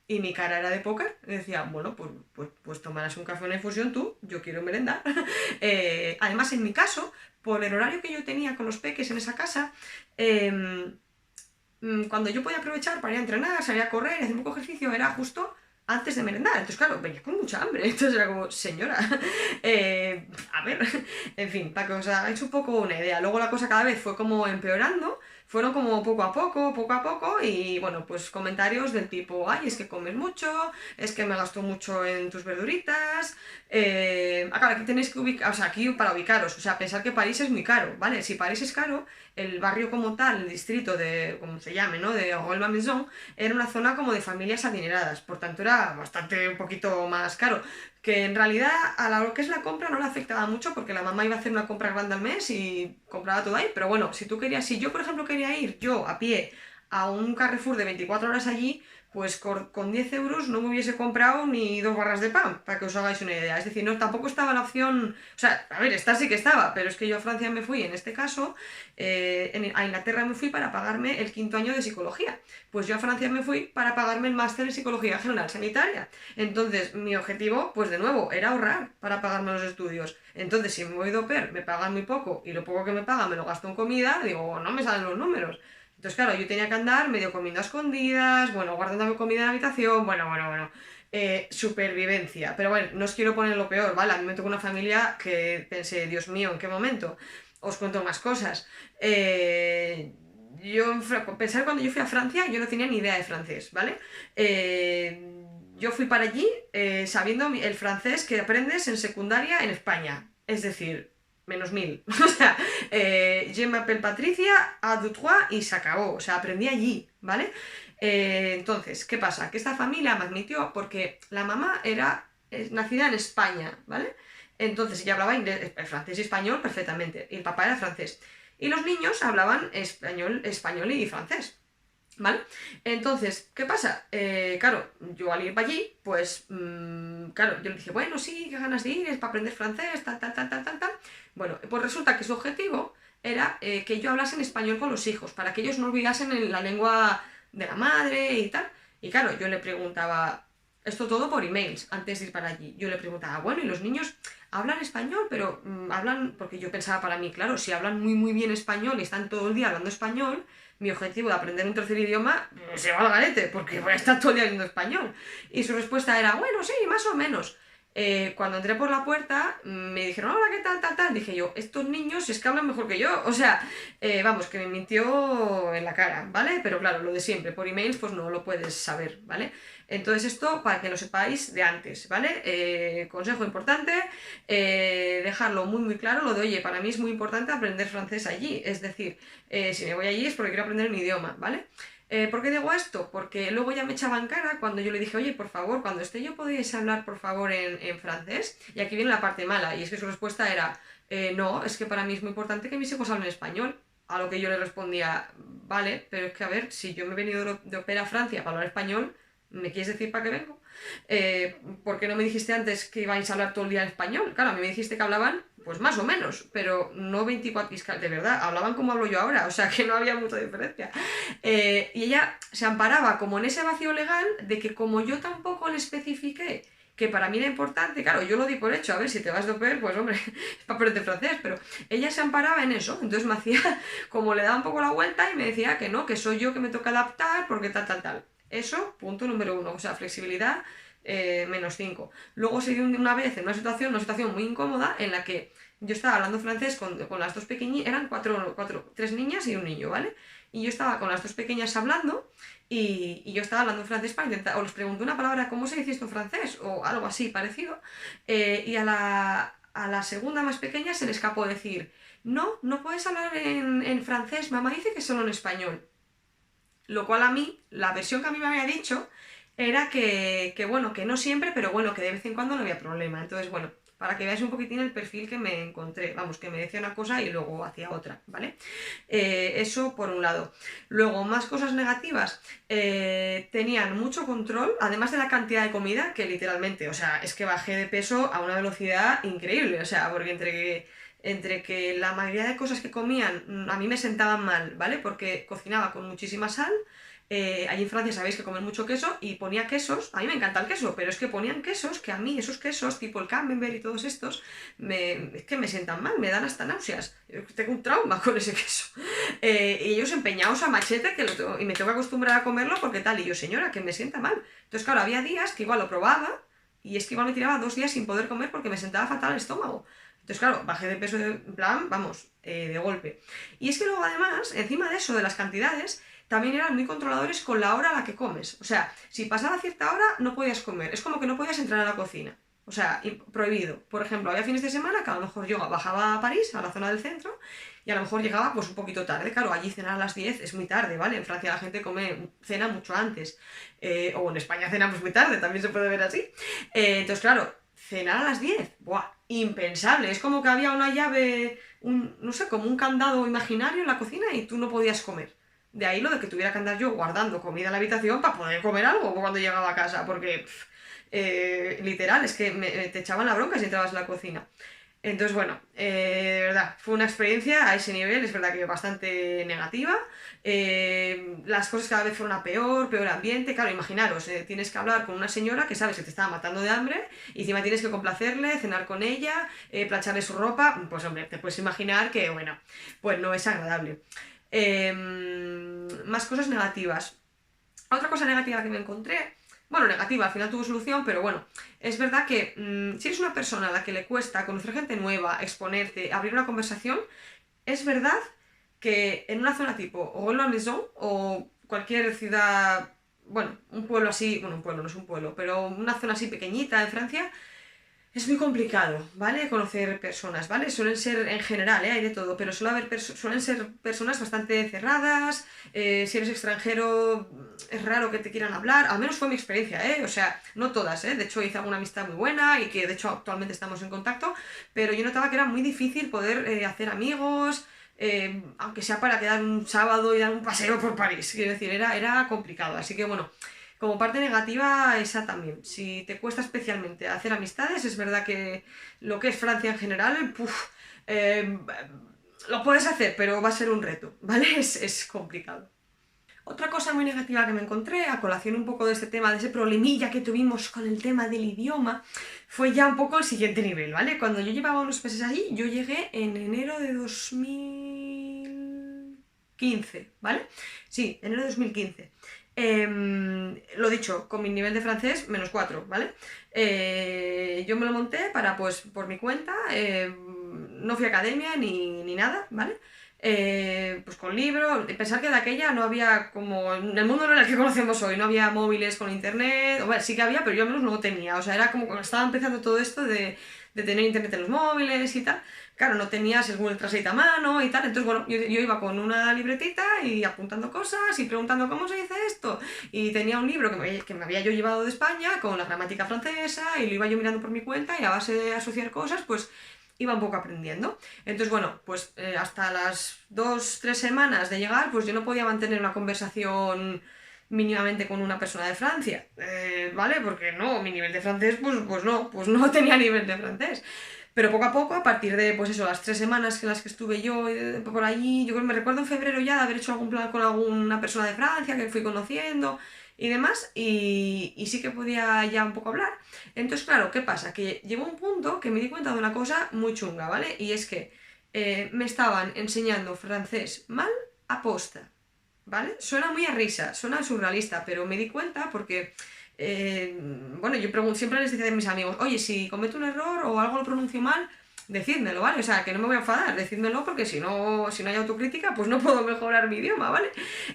Y mi cara era de póker. Decía, bueno, pues tomarás un café o una infusión tú, yo quiero merendar. Además, en mi caso, por el horario que yo tenía con los peques en esa casa, cuando yo podía aprovechar para ir a entrenar, salir a correr, hacer un poco de ejercicio, era justo antes de merendar. Entonces, claro, venía con mucha hambre. Entonces era como, señora, a ver, en fin, para que os hagáis un poco una idea. Luego la cosa cada vez fue como empeorando, fueron como poco a poco, y bueno, pues comentarios del tipo, ay, es que comes mucho, es que me gasto mucho en tus verduritas. Claro, aquí tenéis que ubicar, o sea, aquí para ubicaros, o sea, pensar que París es muy caro, ¿vale? Si París es caro, el barrio como tal, el distrito de, como se llame, ¿no? De Rueil-Malmaison, era una zona como de familias adineradas, por tanto era bastante un poquito más caro, que en realidad a lo que es la compra no le afectaba mucho porque la mamá iba a hacer una compra grande al mes y compraba todo ahí, pero bueno, si yo por ejemplo quería ir yo a pie a un Carrefour de 24 horas allí, pues con 10 euros no me hubiese comprado ni 2 barras de pan, para que os hagáis una idea. Es decir, no, tampoco estaba la opción, o sea, a ver, esta sí que estaba, pero es que yo a Francia me fui, en este caso, a Inglaterra me fui para pagarme el 5.º año de psicología. Pues yo a Francia me fui para pagarme el máster en psicología general sanitaria. Entonces, mi objetivo, pues de nuevo, era ahorrar para pagarme los estudios. Entonces, si me voy de au pair, me pagan muy poco y lo poco que me pagan me lo gasto en comida, digo, no me salen los números. Entonces, claro, yo tenía que andar medio comiendo a escondidas, bueno, guardando comida en la habitación, bueno. Supervivencia. Pero bueno, no os quiero poner lo peor, ¿vale? A mí me tocó una familia que pensé, Dios mío, ¿en qué momento? Os cuento más cosas. Pensar cuando yo fui a Francia, yo no tenía ni idea de francés, ¿vale? Yo fui para allí sabiendo el francés que aprendes en secundaria en España. Es decir, -1000. O sea, je m'appelle Patricia, a deux, trois, y se acabó. O sea, aprendí allí, ¿vale? Entonces, ¿qué pasa? Que esta familia me admitió porque la mamá era nacida en España, ¿vale? Entonces ella hablaba inglés, francés y español perfectamente, y el papá era francés. Y los niños hablaban español y francés, ¿vale? Entonces, ¿qué pasa? Claro, yo al ir para allí, pues, claro, yo le dije, bueno, sí, qué ganas de ir, es para aprender francés, tal. Bueno, pues resulta que su objetivo era que yo hablase en español con los hijos, para que ellos no olvidasen la lengua de la madre y tal. Y claro, yo le preguntaba, esto todo por emails, antes de ir para allí. Yo le preguntaba, bueno, ¿y los niños hablan español? Pero hablan, porque yo pensaba para mí, claro, si hablan muy bien español y están todo el día hablando español, mi objetivo de aprender un tercer idioma se va al garete, porque voy a estar todo el día hablando español. Y su respuesta era, bueno, sí, más o menos. Cuando entré por la puerta, me dijeron, hola, ¿qué tal? Dije yo, estos niños es que hablan mejor que yo. O sea, vamos, que me mintió en la cara, ¿vale? Pero claro, lo de siempre, por emails pues no lo puedes saber, ¿vale? Entonces esto para que lo sepáis de antes, ¿vale? Consejo importante, dejarlo muy claro, lo de, oye, para mí es muy importante aprender francés allí. Es decir, si me voy allí es porque quiero aprender un idioma, ¿vale? ¿Por qué digo esto? Porque luego ya me echaba en cara cuando yo le dije, oye, por favor, cuando esté yo podéis hablar, por favor, en francés. Y aquí viene la parte mala, y es que su respuesta era, no, es que para mí es muy importante que mis hijos hablen español. A lo que yo le respondía, vale, pero es que a ver, si yo me he venido de au pair a Francia para hablar español, ¿me quieres decir para qué vengo? ¿Por qué no me dijiste antes que ibais a hablar todo el día en español? Claro, a mí me dijiste que hablaban, pues más o menos, pero no 24, de verdad, hablaban como hablo yo ahora, o sea que no había mucha diferencia. Y ella se amparaba como en ese vacío legal de que como yo tampoco le especifiqué que para mí era importante, claro, yo lo di por hecho, a ver, si te vas de au pair, pues hombre, es para aprender francés, pero ella se amparaba en eso, entonces me hacía como le daba un poco la vuelta y me decía que no, que soy yo que me toca adaptar porque tal. Eso, punto número 1, o sea, flexibilidad -5. Luego se dio una vez en una situación muy incómoda en la que yo estaba hablando francés con las dos pequeñas, eran tres niñas y un niño, ¿vale? Y yo estaba con las dos pequeñas hablando y yo estaba hablando francés para intentar, o les pregunté una palabra, ¿cómo se dice esto en francés? O algo así parecido, y a la segunda más pequeña se le escapó decir, no puedes hablar en francés, mamá dice que solo en español. Lo cual a mí, la versión que a mí me había dicho, era que bueno, que no siempre, pero bueno, que de vez en cuando no había problema. Entonces, bueno, para que veáis un poquitín el perfil que me encontré, vamos, que me decía una cosa y luego hacía otra, ¿vale? Eso por un lado. Luego, más cosas negativas, tenían mucho control, además de la cantidad de comida, que literalmente, o sea, es que bajé de peso a una velocidad increíble, o sea, porque entre que la mayoría de cosas que comían a mí me sentaban mal, ¿vale? Porque cocinaba con muchísima sal. Allí en Francia sabéis que comen mucho queso y ponía quesos, a mí me encanta el queso, pero es que ponían quesos que a mí esos quesos, tipo el camembert y todos estos, es que me sientan mal, me dan hasta náuseas. Yo tengo un trauma con ese queso. Y ellos empeñados a machete y me tengo que acostumbrar a comerlo porque tal, y yo, señora, que me sienta mal. Entonces, claro, había días que igual lo probaba y es que igual me tiraba 2 días sin poder comer porque me sentaba fatal el estómago. Entonces, claro, bajé de peso en plan, vamos, de golpe. Y es que luego, además, encima de eso, de las cantidades, también eran muy controladores con la hora a la que comes. O sea, si pasaba cierta hora, no podías comer. Es como que no podías entrar a la cocina. O sea, prohibido. Por ejemplo, había fines de semana que a lo mejor yo bajaba a París, a la zona del centro, y a lo mejor llegaba pues un poquito tarde. Claro, allí cenar a las 10 es muy tarde, ¿vale? En Francia la gente cena mucho antes. O en España cenamos muy tarde, también se puede ver así. Entonces, claro, cenar a las 10, ¡buah! Impensable. Es como que había una llave, no sé, como un candado imaginario en la cocina y tú no podías comer. De ahí lo de que tuviera que andar yo guardando comida en la habitación para poder comer algo cuando llegaba a casa, porque literal, es que te echaban la bronca si entrabas en la cocina. Entonces, bueno, de verdad, fue una experiencia a ese nivel, es verdad que bastante negativa. Las cosas cada vez fueron a peor, peor ambiente. Claro, imaginaros, tienes que hablar con una señora que sabes que te estaba matando de hambre y encima tienes que complacerle, cenar con ella, plancharle su ropa. Pues hombre, te puedes imaginar que, bueno, pues no es agradable. Más cosas negativas. Otra cosa negativa que me encontré, bueno, negativa, al final tuvo solución, pero bueno, es verdad que si eres una persona a la que le cuesta conocer gente nueva, exponerte, abrir una conversación, es verdad que en una zona tipo o Maison o cualquier ciudad, bueno, un pueblo así, bueno, un pueblo no es un pueblo, pero una zona así pequeñita en Francia, es muy complicado, ¿vale? Conocer personas, ¿vale? Suelen ser, en general, hay de todo, pero suelen ser personas bastante cerradas, si eres extranjero es raro que te quieran hablar, al menos fue mi experiencia, ¿eh? O sea, no todas, ¿eh? De hecho hice alguna amistad muy buena y que de hecho actualmente estamos en contacto, pero yo notaba que era muy difícil poder hacer amigos, aunque sea para quedar un sábado y dar un paseo por París, quiero decir, era complicado, así que bueno. Como parte negativa, esa también. Si te cuesta especialmente hacer amistades, es verdad que lo que es Francia en general, eh, lo puedes hacer, pero va a ser un reto, ¿vale? Es complicado. Otra cosa muy negativa que me encontré, a colación un poco de este tema, de ese problemilla que tuvimos con el tema del idioma, fue ya un poco el siguiente nivel, ¿vale? Cuando yo llevaba unos meses allí, yo llegué en enero de 2015, ¿vale? Sí, enero de 2015. Lo dicho, con mi nivel de francés, -4, ¿vale? Yo me lo monté para, pues, por mi cuenta, no fui a academia ni nada, ¿vale? Pues con libros, pensar que de aquella no había como, en el mundo no era el que conocemos hoy, no había móviles con internet, o bueno, sí que había, pero yo al menos no lo tenía, o sea, era como cuando estaba empezando todo esto de tener internet en los móviles y tal. Claro, no tenías el Google Translate a mano y tal, entonces bueno, yo iba con una libretita y apuntando cosas y preguntando cómo se dice esto. Y tenía un libro que me había yo llevado de España con la gramática francesa y lo iba yo mirando por mi cuenta y a base de asociar cosas, pues iba un poco aprendiendo. Entonces, bueno, pues hasta las 2, 3 semanas de llegar, pues yo no podía mantener una conversación mínimamente con una persona de Francia, ¿vale? Porque no, mi nivel de francés, pues no tenía nivel de francés. Pero poco a poco, a partir de, pues eso, las 3 semanas en las que estuve yo por allí, yo creo que me recuerdo en febrero ya de haber hecho algún plan con alguna persona de Francia que fui conociendo y demás, y sí que podía ya un poco hablar. Entonces, claro, ¿qué pasa? Que llegó un punto que me di cuenta de una cosa muy chunga, ¿vale? Y es que me estaban enseñando francés mal a posta, ¿vale? Suena muy a risa, suena surrealista, pero me di cuenta porque bueno, yo siempre les decía a mis amigos, oye, si cometo un error o algo lo pronuncio mal, decídmelo, ¿vale? O sea, que no me voy a enfadar, decídmelo porque si no hay autocrítica, pues no puedo mejorar mi idioma, ¿vale?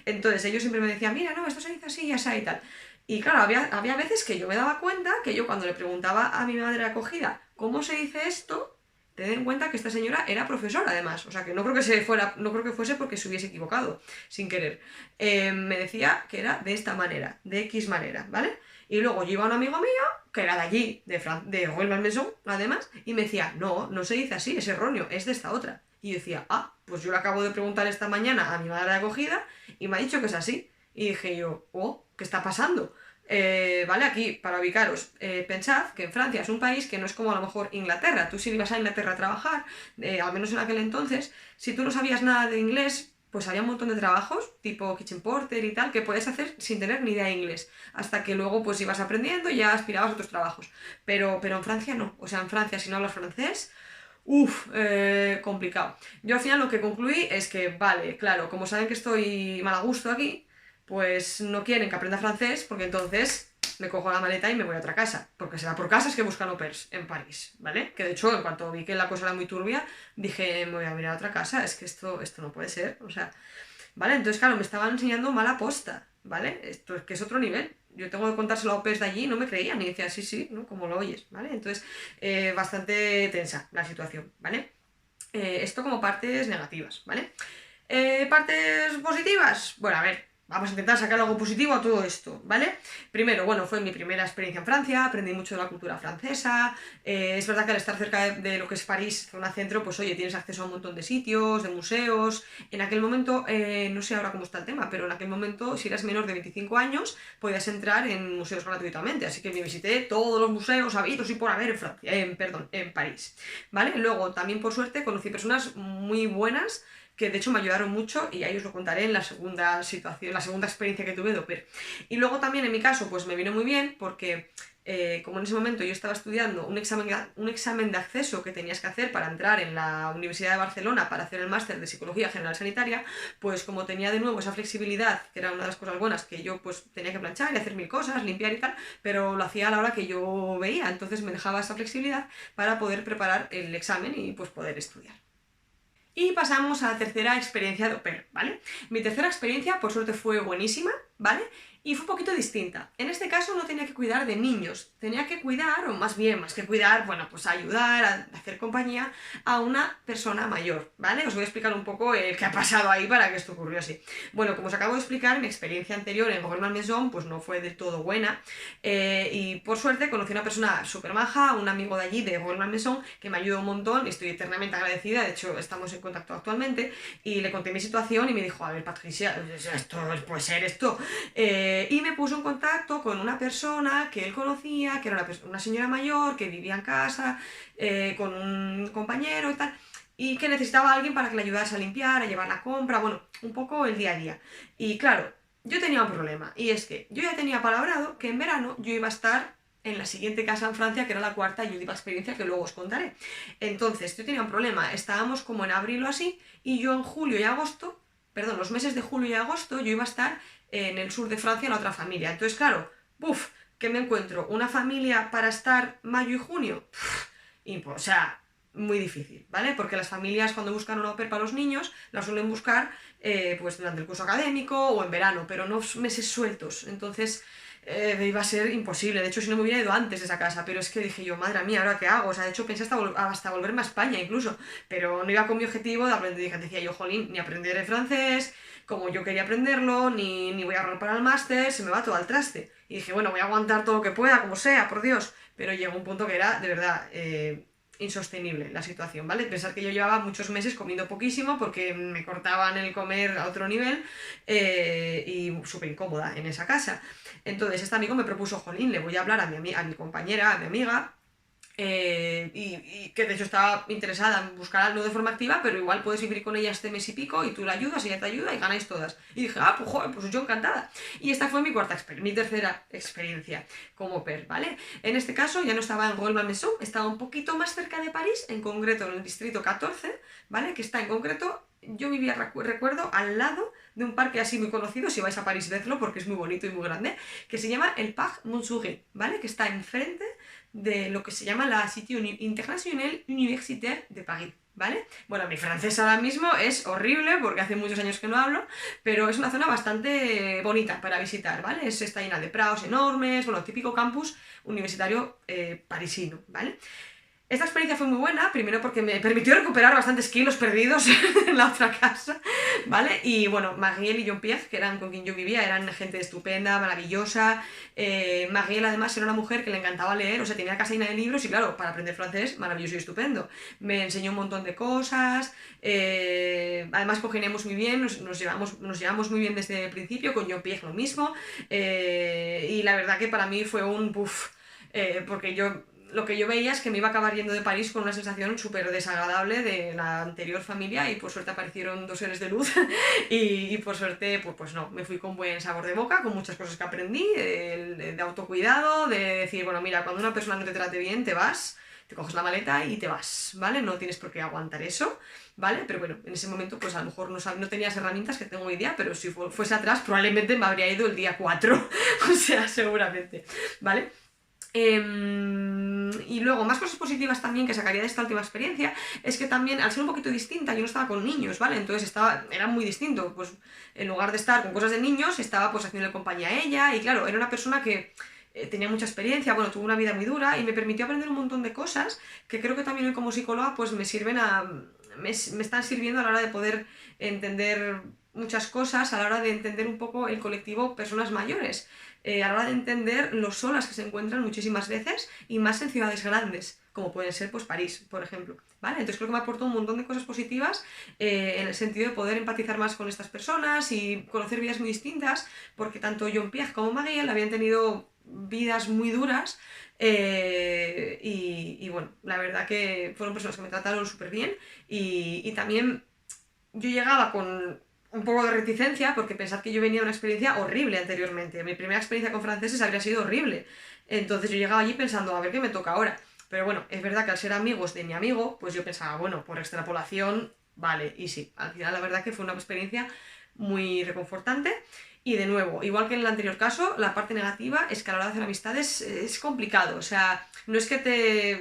Entonces ellos siempre me decían, mira, no, esto se dice así, así y tal. Y claro, había veces que yo me daba cuenta que yo cuando le preguntaba a mi madre acogida, ¿cómo se dice esto? Tened en cuenta que esta señora era profesora además, o sea que no creo no creo que fuese porque se hubiese equivocado, sin querer. Me decía que era de esta manera, de X manera, ¿vale? Y luego yo iba a un amigo mío, que era de allí, de Rueil-Malmaison, además, y me decía, no, no se dice así, es erróneo, es de esta otra. Y yo decía, pues yo le acabo de preguntar esta mañana a mi madre de acogida y me ha dicho que es así. Y dije yo, ¿qué está pasando? Vale, aquí, para ubicaros, pensad que en Francia es un país que no es como a lo mejor Inglaterra. Tú si ibas a Inglaterra a trabajar, al menos en aquel entonces, si tú no sabías nada de inglés, pues había un montón de trabajos, tipo kitchen porter y tal, que puedes hacer sin tener ni idea de inglés, hasta que luego pues ibas aprendiendo y ya aspirabas a otros trabajos. Pero en Francia no, o sea, en Francia si no hablas francés, complicado. Yo al final lo que concluí es que, vale, claro, como saben que estoy mal a gusto aquí, pues no quieren que aprenda francés, porque entonces me cojo la maleta y me voy a otra casa, porque será por casas que buscan au pairs en París, ¿vale? Que de hecho, en cuanto vi que la cosa era muy turbia, dije, me voy a mirar a otra casa, es que esto no puede ser, o sea, ¿vale? Entonces, claro, me estaban enseñando mala posta, ¿vale? Esto es que es otro nivel. Yo tengo que contárselo a au pairs de allí y no me creían, y decía, sí, sí, ¿no? Como lo oyes, ¿vale? Entonces, bastante tensa la situación, ¿vale? Esto como partes negativas, ¿vale? Partes positivas, bueno, a ver, vamos a intentar sacar algo positivo a todo esto, ¿vale? Primero, bueno, fue mi primera experiencia en Francia, aprendí mucho de la cultura francesa, es verdad que al estar cerca de lo que es París, zona centro, pues oye, tienes acceso a un montón de sitios, de museos, en aquel momento, no sé ahora cómo está el tema, pero en aquel momento, si eras menor de 25 años, podías entrar en museos gratuitamente, así que me visité todos los museos habidos y por haber en Francia, perdón, en París, ¿vale? Luego, también por suerte, conocí personas muy buenas, que de hecho me ayudaron mucho y ahí os lo contaré en la segunda situación, la segunda experiencia que tuve de au pair. Y luego también en mi caso pues me vino muy bien porque como en ese momento yo estaba estudiando un examen de acceso que tenías que hacer para entrar en la Universidad de Barcelona para hacer el máster de Psicología General Sanitaria, pues como tenía de nuevo esa flexibilidad, que era una de las cosas buenas, que yo pues tenía que planchar y hacer mil cosas, limpiar y tal, pero lo hacía a la hora que yo veía, entonces me dejaba esa flexibilidad para poder preparar el examen y pues poder estudiar. Y pasamos a la tercera experiencia de au pair, ¿vale? Mi tercera experiencia, por suerte, fue buenísima, ¿vale? Y fue un poquito distinta. En este caso no tenía que cuidar de niños, tenía que cuidar, o más bien, más que cuidar, bueno, pues ayudar, a hacer compañía a una persona mayor, ¿vale? Os voy a explicar un poco qué ha pasado ahí para que esto ocurrió así. Bueno, como os acabo de explicar, mi experiencia anterior en Gobernal Maison pues no fue del todo buena y por suerte conocí a una persona súper maja, un amigo de allí de Gobernal Maison que me ayudó un montón y estoy eternamente agradecida, de hecho estamos en contacto actualmente y le conté mi situación y me dijo, a ver Patricia, esto puede ser esto, y me puso en contacto con una persona que él conocía, que era una señora mayor, que vivía en casa, con un compañero y tal, y que necesitaba a alguien para que le ayudase a limpiar, a llevar la compra, bueno, un poco el día a día. Y claro, yo tenía un problema, y es que yo ya tenía palabrado que en verano yo iba a estar en la siguiente casa en Francia, que era la cuarta y última experiencia que luego os contaré. Entonces, yo tenía un problema, estábamos como en abril o así, y yo en julio y agosto, perdón, los meses de julio y agosto, yo iba a estar en el sur de Francia en otra familia. Entonces, claro, ¡buf! ¿Qué me encuentro? ¿Una familia para estar mayo y junio? O sea, muy difícil, ¿vale? Porque las familias cuando buscan un au pair para los niños, la suelen buscar pues durante el curso académico o en verano, pero no meses sueltos. Entonces iba a ser imposible. De hecho, si no me hubiera ido antes de esa casa, pero es que dije yo, madre mía, ¿ahora qué hago? O sea, de hecho pensé hasta volverme a España incluso, pero no iba con mi objetivo de aprender. Decía yo, jolín, ni aprenderé francés como yo quería aprenderlo, ni voy a ahorrar para el máster, se me va todo al traste. Y dije, bueno, voy a aguantar todo lo que pueda, como sea, por Dios. Pero llegó un punto que era, de verdad, insostenible la situación, ¿vale? Pensar que yo llevaba muchos meses comiendo poquísimo porque me cortaban el comer a otro nivel y súper incómoda en esa casa. Entonces este amigo me propuso, jolín, le voy a hablar a mi compañera, a mi amiga, y que de hecho estaba interesada en buscar algo de forma activa, pero igual puedes vivir con ella este mes y pico y tú la ayudas, ella te ayuda y ganáis todas. Y dije, ah, pues joder, pues yo encantada. Y esta fue mi tercera experiencia como au pair, ¿vale? En este caso ya no estaba en Rueil-Malmaison, estaba un poquito más cerca de París, en concreto en el distrito 14, ¿vale? Que está en concreto, yo vivía, recuerdo, al lado de un parque así muy conocido, si vais a París vedlo porque es muy bonito y muy grande, que se llama el Parc Montsouris, ¿vale? Que está enfrente de lo que se llama la Cité Internationale Universitaire de París, ¿vale? Bueno, mi francés ahora mismo es horrible porque hace muchos años que no hablo, pero es una zona bastante bonita para visitar, ¿vale? Está llena de prados enormes, bueno, típico campus universitario parisino, ¿vale? Esta experiencia fue muy buena, primero porque me permitió recuperar bastantes kilos perdidos en la otra casa, ¿vale? Y bueno, Marielle y Jean-Pierre, que eran con quien yo vivía, eran gente estupenda, maravillosa. Marielle además era una mujer que le encantaba leer, o sea, tenía casa llena de libros y claro, para aprender francés, maravilloso y estupendo. Me enseñó un montón de cosas, además congeniamos muy bien, nos llevamos muy bien desde el principio, con Jean-Pierre lo mismo, y la verdad que para mí fue un puff, porque lo que yo veía es que me iba a acabar yendo de París con una sensación súper desagradable de la anterior familia y por suerte aparecieron dos seres de luz y por suerte pues no, me fui con buen sabor de boca, con muchas cosas que aprendí, de autocuidado, de decir, bueno, mira, cuando una persona no te trate bien, te vas, te coges la maleta y te vas, ¿vale? No tienes por qué aguantar eso, ¿vale? Pero bueno, en ese momento pues a lo mejor no tenía las herramientas que tengo hoy día, pero si fuese atrás probablemente me habría ido el día 4, o sea, seguramente, ¿vale? Y luego, más cosas positivas también que sacaría de esta última experiencia es que también, al ser un poquito distinta, yo no estaba con niños, ¿vale? Entonces era muy distinto, pues en lugar de estar con cosas de niños, estaba pues haciéndole compañía a ella y claro, era una persona que tenía mucha experiencia, bueno, tuvo una vida muy dura y me permitió aprender un montón de cosas que creo que también hoy como psicóloga pues me están sirviendo a la hora de poder entender muchas cosas a la hora de entender un poco el colectivo personas mayores, a la hora de entender lo solas que se encuentran muchísimas veces y más en ciudades grandes, como pueden ser pues París, por ejemplo. ¿Vale? Entonces creo que me aportó un montón de cosas positivas en el sentido de poder empatizar más con estas personas y conocer vidas muy distintas, porque tanto Jean-Pierre como Marielle habían tenido vidas muy duras y bueno, la verdad que fueron personas que me trataron súper bien y también yo llegaba con un poco de reticencia porque pensad que yo venía de una experiencia horrible anteriormente. Mi primera experiencia con franceses habría sido horrible. Entonces yo llegaba allí pensando, a ver qué me toca ahora. Pero bueno, es verdad que al ser amigos de mi amigo, pues yo pensaba, bueno, por extrapolación, vale, y sí. Al final la verdad que fue una experiencia muy reconfortante. Y de nuevo, igual que en el anterior caso, la parte negativa es que a la hora de hacer amistades es complicado. O sea, no es que te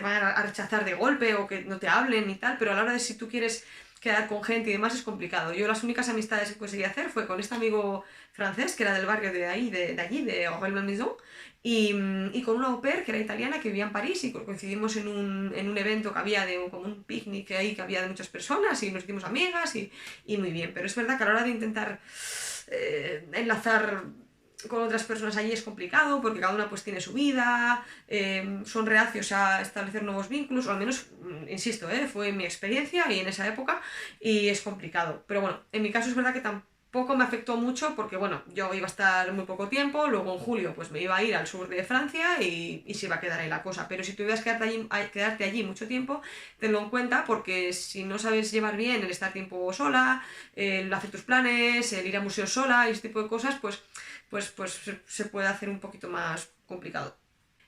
vayan a rechazar de golpe o que no te hablen y tal, pero a la hora de si tú quieres quedar con gente y demás es complicado. Yo las únicas amistades que conseguí hacer fue con este amigo francés, que era del barrio de ahí, de allí, de Aurel-Malmaison, y con una au pair que era italiana que vivía en París y coincidimos en un evento que había de como un picnic ahí que había de muchas personas y nos hicimos amigas y muy bien. Pero es verdad que a la hora de intentar enlazar con otras personas allí es complicado porque cada una pues tiene su vida, son reacios a establecer nuevos vínculos, o al menos, insisto, fue mi experiencia y en esa época y es complicado. Pero bueno, en mi caso es verdad que tampoco me afectó mucho porque bueno, yo iba a estar muy poco tiempo, luego en julio pues me iba a ir al sur de Francia y se iba a quedar ahí la cosa. Pero si tuvieras que quedarte allí mucho tiempo, tenlo en cuenta porque si no sabes llevar bien el estar tiempo sola, el hacer tus planes, el ir a museos sola y ese tipo de cosas, pues se puede hacer un poquito más complicado.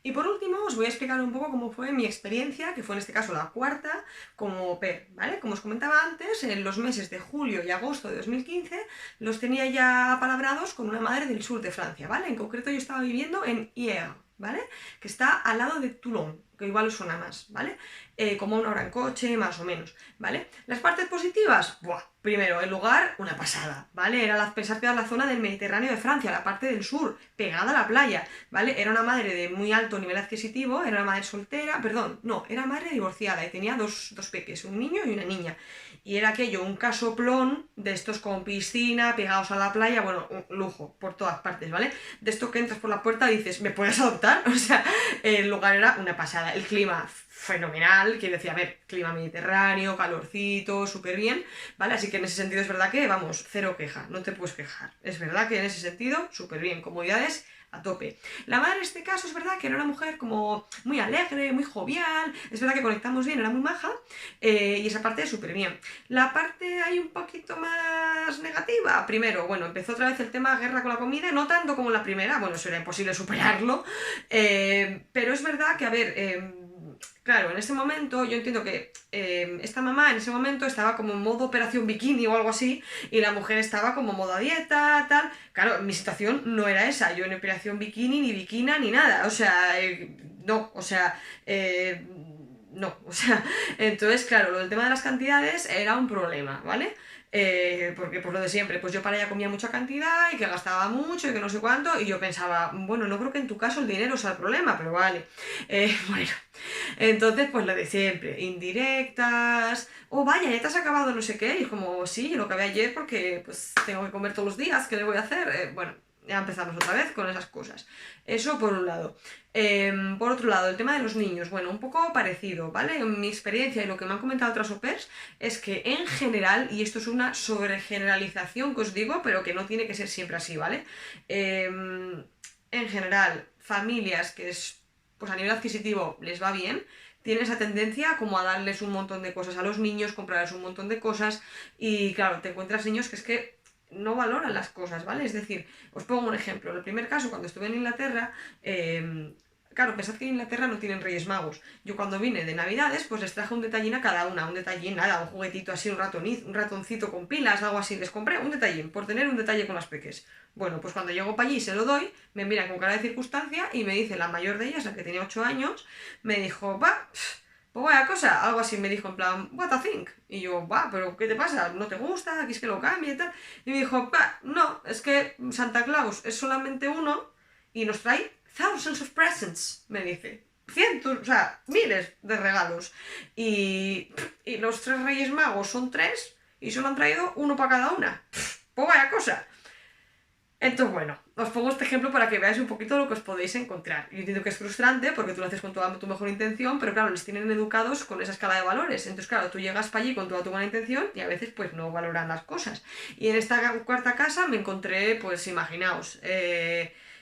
Y por último os voy a explicar un poco cómo fue mi experiencia, que fue en este caso la cuarta, como au pair, ¿vale? Como os comentaba antes, en los meses de julio y agosto de 2015 los tenía ya apalabrados con una madre del sur de Francia, ¿vale? En concreto yo estaba viviendo en Hyères, ¿vale? Que está al lado de Toulon, que igual os suena más, ¿vale? Como una hora en coche, más o menos, ¿vale? Las partes positivas, ¡buah! Primero, el lugar, una pasada, ¿vale? Pensar que era la zona del Mediterráneo de Francia, la parte del sur, pegada a la playa, ¿vale? Era una madre de muy alto nivel adquisitivo, era una madre soltera, perdón, no, era madre divorciada y tenía dos peques, un niño y una niña. Y era aquello, un casoplón de estos con piscina, pegados a la playa, bueno, un lujo por todas partes, ¿vale? De esto que entras por la puerta y dices, ¿me puedes adoptar? O sea, el lugar era una pasada, el clima fenomenal, quiero decir, a ver, clima mediterráneo, calorcito, súper bien, ¿vale? Así que en ese sentido es verdad que, vamos, cero queja, no te puedes quejar. Es verdad que en ese sentido, súper bien, comodidades a tope. La madre en este caso es verdad que era una mujer como muy alegre, muy jovial, es verdad que conectamos bien, era muy maja, y esa parte súper bien. La parte ahí un poquito más negativa, primero, bueno, empezó otra vez el tema guerra con la comida, no tanto como la primera, bueno, eso era imposible superarlo, pero es verdad que, a ver, claro, en ese momento yo entiendo que esta mamá en ese momento estaba como en modo operación bikini o algo así y la mujer estaba como modo dieta, tal. Claro, mi situación no era esa, yo en operación bikini, ni bikina, ni nada, o sea, no, o sea, no, o sea, entonces, claro, lo del tema de las cantidades era un problema, ¿vale? Porque pues lo de siempre, pues yo para ella comía mucha cantidad y que gastaba mucho y que no sé cuánto, y yo pensaba, bueno, no creo que en tu caso el dinero sea el problema, pero vale. Bueno, entonces pues lo de siempre, indirectas, oh vaya, ya te has acabado no sé qué, y es como, sí, yo lo acabé ayer porque pues tengo que comer todos los días, ¿qué le voy a hacer? Bueno, ya empezamos otra vez con esas cosas. Eso por un lado. Por otro lado, el tema de los niños, bueno, un poco parecido, ¿vale? En mi experiencia y lo que me han comentado otras au pairs es que en general, y esto es una sobregeneralización que os digo, pero que no tiene que ser siempre así, ¿vale? En general, familias que pues a nivel adquisitivo les va bien, tienen esa tendencia como a darles un montón de cosas a los niños, comprarles un montón de cosas y claro, te encuentras niños que es que no valoran las cosas, ¿vale? Es decir, os pongo un ejemplo. En el primer caso, cuando estuve en Inglaterra, claro, pensad que en Inglaterra no tienen Reyes Magos. Yo cuando vine de Navidades, pues les traje un detallín a cada una, un detallín, nada, un juguetito así, un ratoncito con pilas, algo así. Les compré un detallín, por tener un detalle con las peques. Bueno, pues cuando llego para allí y se lo doy, me miran con cara de circunstancia y me dice la mayor de ellas, la que tenía 8 años, me dijo, va, pues vaya cosa, algo así me dijo en plan, what a think. Y yo, va, pero ¿qué te pasa? ¿No te gusta? ¿Quieres que lo cambie y tal? Y me dijo, va, no, es que Santa Claus es solamente uno y nos trae thousands of presents, me dice. Cientos, o sea, miles de regalos. Y los tres Reyes Magos son tres y solo han traído uno para cada una. Pues vaya cosa. Entonces, bueno, os pongo este ejemplo para que veáis un poquito lo que os podéis encontrar. Yo entiendo que es frustrante porque tú lo haces con toda tu mejor intención, pero claro, les tienen educados con esa escala de valores. Entonces, claro, tú llegas para allí con toda tu buena intención y a veces pues no valoran las cosas. Y en esta cuarta casa me encontré, pues imaginaos,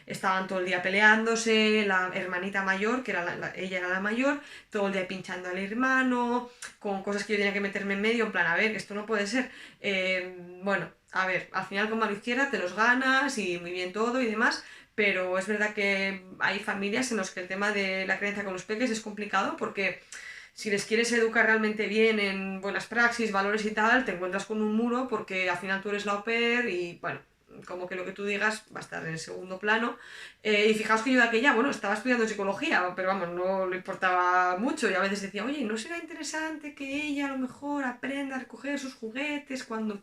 estaban todo el día peleándose, la hermanita mayor, que era ella era la mayor, todo el día pinchando al hermano, con cosas que yo tenía que meterme en medio, en plan, a ver, que esto no puede ser. Bueno, a ver, al final con mano izquierda te los ganas y muy bien todo y demás, pero es verdad que hay familias en las que el tema de la creencia con los peques es complicado porque si les quieres educar realmente bien en buenas praxis, valores y tal, te encuentras con un muro porque al final tú eres la au pair y bueno, como que lo que tú digas va a estar en segundo plano. Y fijaos que yo de aquella, bueno, estaba estudiando psicología, pero vamos, no le importaba mucho y a veces decía, oye, ¿no será interesante que ella a lo mejor aprenda a recoger sus juguetes cuando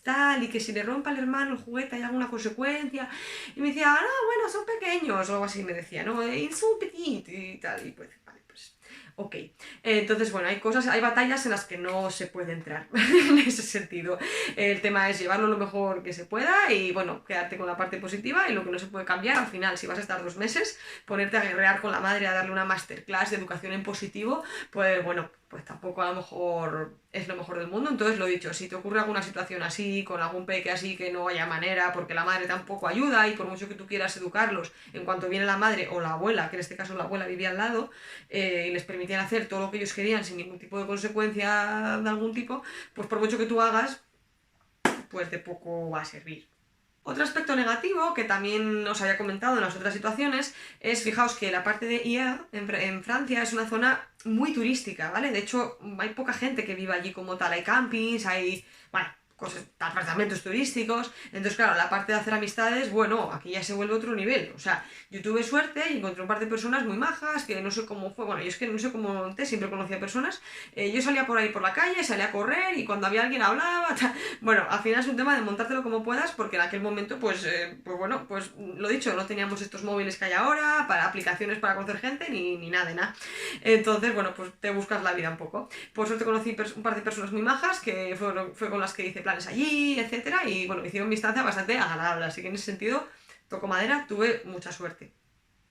tal, y que si le rompa al hermano el juguete hay alguna consecuencia? Y me decía, no, bueno, son pequeños, o algo así me decía, ¿no? Ils sont petits y tal, y pues, vale, pues, ok. Entonces, bueno, hay cosas, hay batallas en las que no se puede entrar, en ese sentido. El tema es llevarlo lo mejor que se pueda y, bueno, quedarte con la parte positiva y lo que no se puede cambiar, al final, si vas a estar 2 meses, ponerte a guerrear con la madre, a darle una masterclass de educación en positivo, pues, bueno, pues tampoco a lo mejor es lo mejor del mundo. Entonces, lo dicho, si te ocurre alguna situación así, con algún peque así que no haya manera, porque la madre tampoco ayuda y por mucho que tú quieras educarlos, en cuanto viene la madre o la abuela, que en este caso la abuela vivía al lado, y les permitían hacer todo lo que ellos querían sin ningún tipo de consecuencia de algún tipo, pues por mucho que tú hagas, pues de poco va a servir. Otro aspecto negativo, que también os había comentado en las otras situaciones, es, fijaos que la parte de IA en Francia es una zona muy turística, ¿vale? De hecho, hay poca gente que viva allí como tal, hay campings, hay, bueno, cosas, apartamentos turísticos, entonces claro, la parte de hacer amistades, bueno, aquí ya se vuelve otro nivel, o sea, yo tuve suerte y encontré un par de personas muy majas, que no sé cómo fue, bueno, yo es que no sé cómo monté, siempre conocía personas, yo salía por ahí por la calle, salía a correr y cuando había alguien hablaba, tal. Bueno, al final es un tema de montártelo como puedas, porque en aquel momento, pues bueno, pues lo dicho, no teníamos estos móviles que hay ahora, para aplicaciones para conocer gente, ni nada de nada. Entonces, bueno, pues te buscas la vida un poco. Por suerte conocí un par de personas muy majas, que fue con las que hice planes allí, etcétera, y bueno, hicieron mi estancia bastante agradable, así que en ese sentido, toco madera, tuve mucha suerte.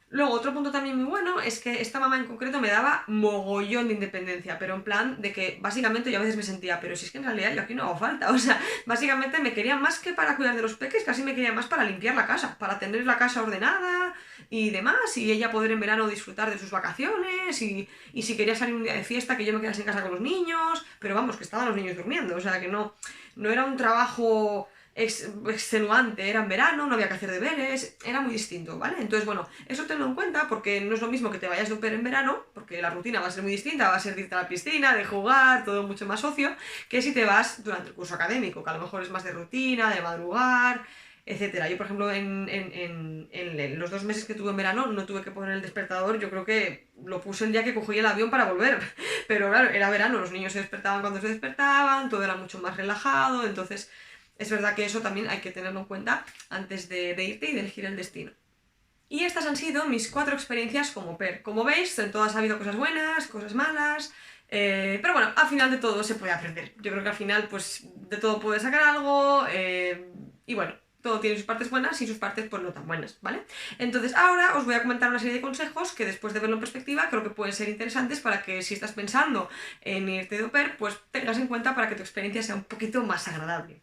Luego, otro punto también muy bueno es que esta mamá en concreto me daba mogollón de independencia, pero en plan de que básicamente yo a veces me sentía, pero si es que en realidad yo aquí no hago falta, o sea, básicamente me quería más que para cuidar de los peques, casi me quería más para limpiar la casa, para tener la casa ordenada y demás, y ella poder en verano disfrutar de sus vacaciones, y si quería salir un día de fiesta que yo me quedase en casa con los niños, pero vamos, que estaban los niños durmiendo, o sea, que no era un trabajo extenuante, era en verano, no había que hacer deberes, era muy distinto, ¿vale? Entonces, bueno, eso tenlo en cuenta porque no es lo mismo que te vayas de au pair en verano, porque la rutina va a ser muy distinta, va a ser de irte a la piscina, de jugar, todo mucho más ocio, que si te vas durante el curso académico, que a lo mejor es más de rutina, de madrugar, etcétera. Yo, por ejemplo, en los 2 meses que tuve en verano no tuve que poner el despertador, yo creo que lo puse el día que cogí el avión para volver, pero claro, era verano, los niños se despertaban cuando se despertaban, todo era mucho más relajado, entonces es verdad que eso también hay que tenerlo en cuenta antes de irte y de elegir el destino. Y estas han sido mis 4 experiencias como PER. Como veis, en todas ha habido cosas buenas, cosas malas, pero bueno, al final de todo se puede aprender. Yo creo que al final, pues, de todo puedes sacar algo, y bueno, todo tiene sus partes buenas y sus partes, pues, no tan buenas, ¿vale? Entonces, ahora os voy a comentar una serie de consejos que después de verlo en perspectiva creo que pueden ser interesantes para que si estás pensando en irte de au pair, pues tengas en cuenta para que tu experiencia sea un poquito más agradable.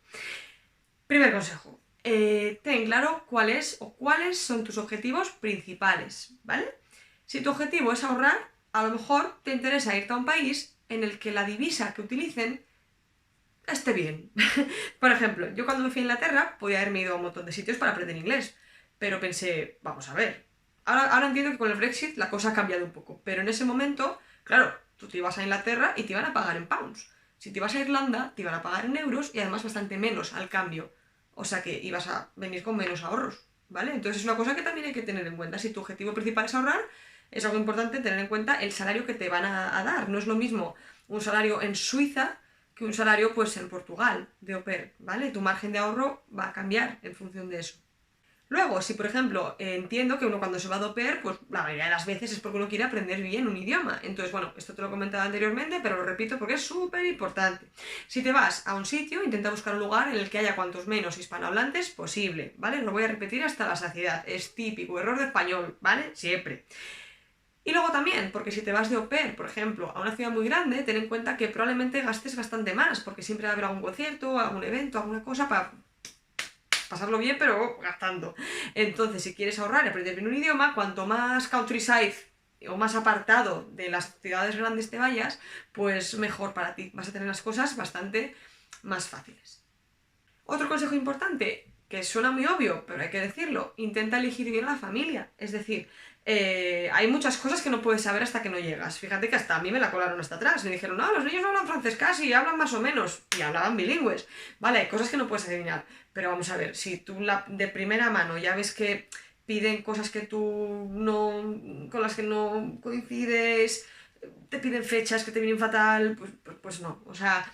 Primer consejo, ten claro cuáles son tus objetivos principales, ¿vale? Si tu objetivo es ahorrar, a lo mejor te interesa irte a un país en el que la divisa que utilicen esté bien. Por ejemplo, yo cuando me fui a Inglaterra podía haberme ido a un montón de sitios para aprender inglés, pero pensé, vamos a ver, ahora entiendo que con el Brexit la cosa ha cambiado un poco, pero en ese momento, claro, tú te ibas a Inglaterra y te iban a pagar en pounds. Si te ibas a Irlanda, te iban a pagar en euros y además bastante menos al cambio. O sea que ibas a venir con menos ahorros, ¿vale? Entonces es una cosa que también hay que tener en cuenta. Si tu objetivo principal es ahorrar, es algo importante tener en cuenta el salario que te van a dar. No es lo mismo un salario en Suiza que un salario pues en Portugal de au pair, ¿vale? Tu margen de ahorro va a cambiar en función de eso. Luego, si por ejemplo entiendo que uno cuando se va de au pair, pues la mayoría de las veces es porque uno quiere aprender bien un idioma. Entonces, bueno, esto te lo he comentado anteriormente, pero lo repito porque es súper importante. Si te vas a un sitio, intenta buscar un lugar en el que haya cuantos menos hispanohablantes posible, ¿vale? Lo voy a repetir hasta la saciedad. Es típico, error de español, ¿vale? Siempre. Y luego también, porque si te vas de au pair, por ejemplo, a una ciudad muy grande, ten en cuenta que probablemente gastes bastante más, porque siempre va a haber algún concierto, algún evento, alguna cosa para pasarlo bien, pero gastando. Entonces, si quieres ahorrar y aprender bien un idioma, cuanto más countryside o más apartado de las ciudades grandes te vayas, pues mejor para ti. Vas a tener las cosas bastante más fáciles. Otro consejo importante, que suena muy obvio, pero hay que decirlo, intenta elegir bien a la familia. Es decir, hay muchas cosas que no puedes saber hasta que no llegas. Fíjate que hasta a mí me la colaron hasta atrás. Me dijeron, no, los niños no hablan francés casi, hablan más o menos. Y hablaban bilingües. Vale, hay cosas que no puedes adivinar. Pero vamos a ver, si tú de primera mano ya ves que piden cosas que tú no, con las que no coincides, te piden fechas que te vienen fatal, pues no. O sea,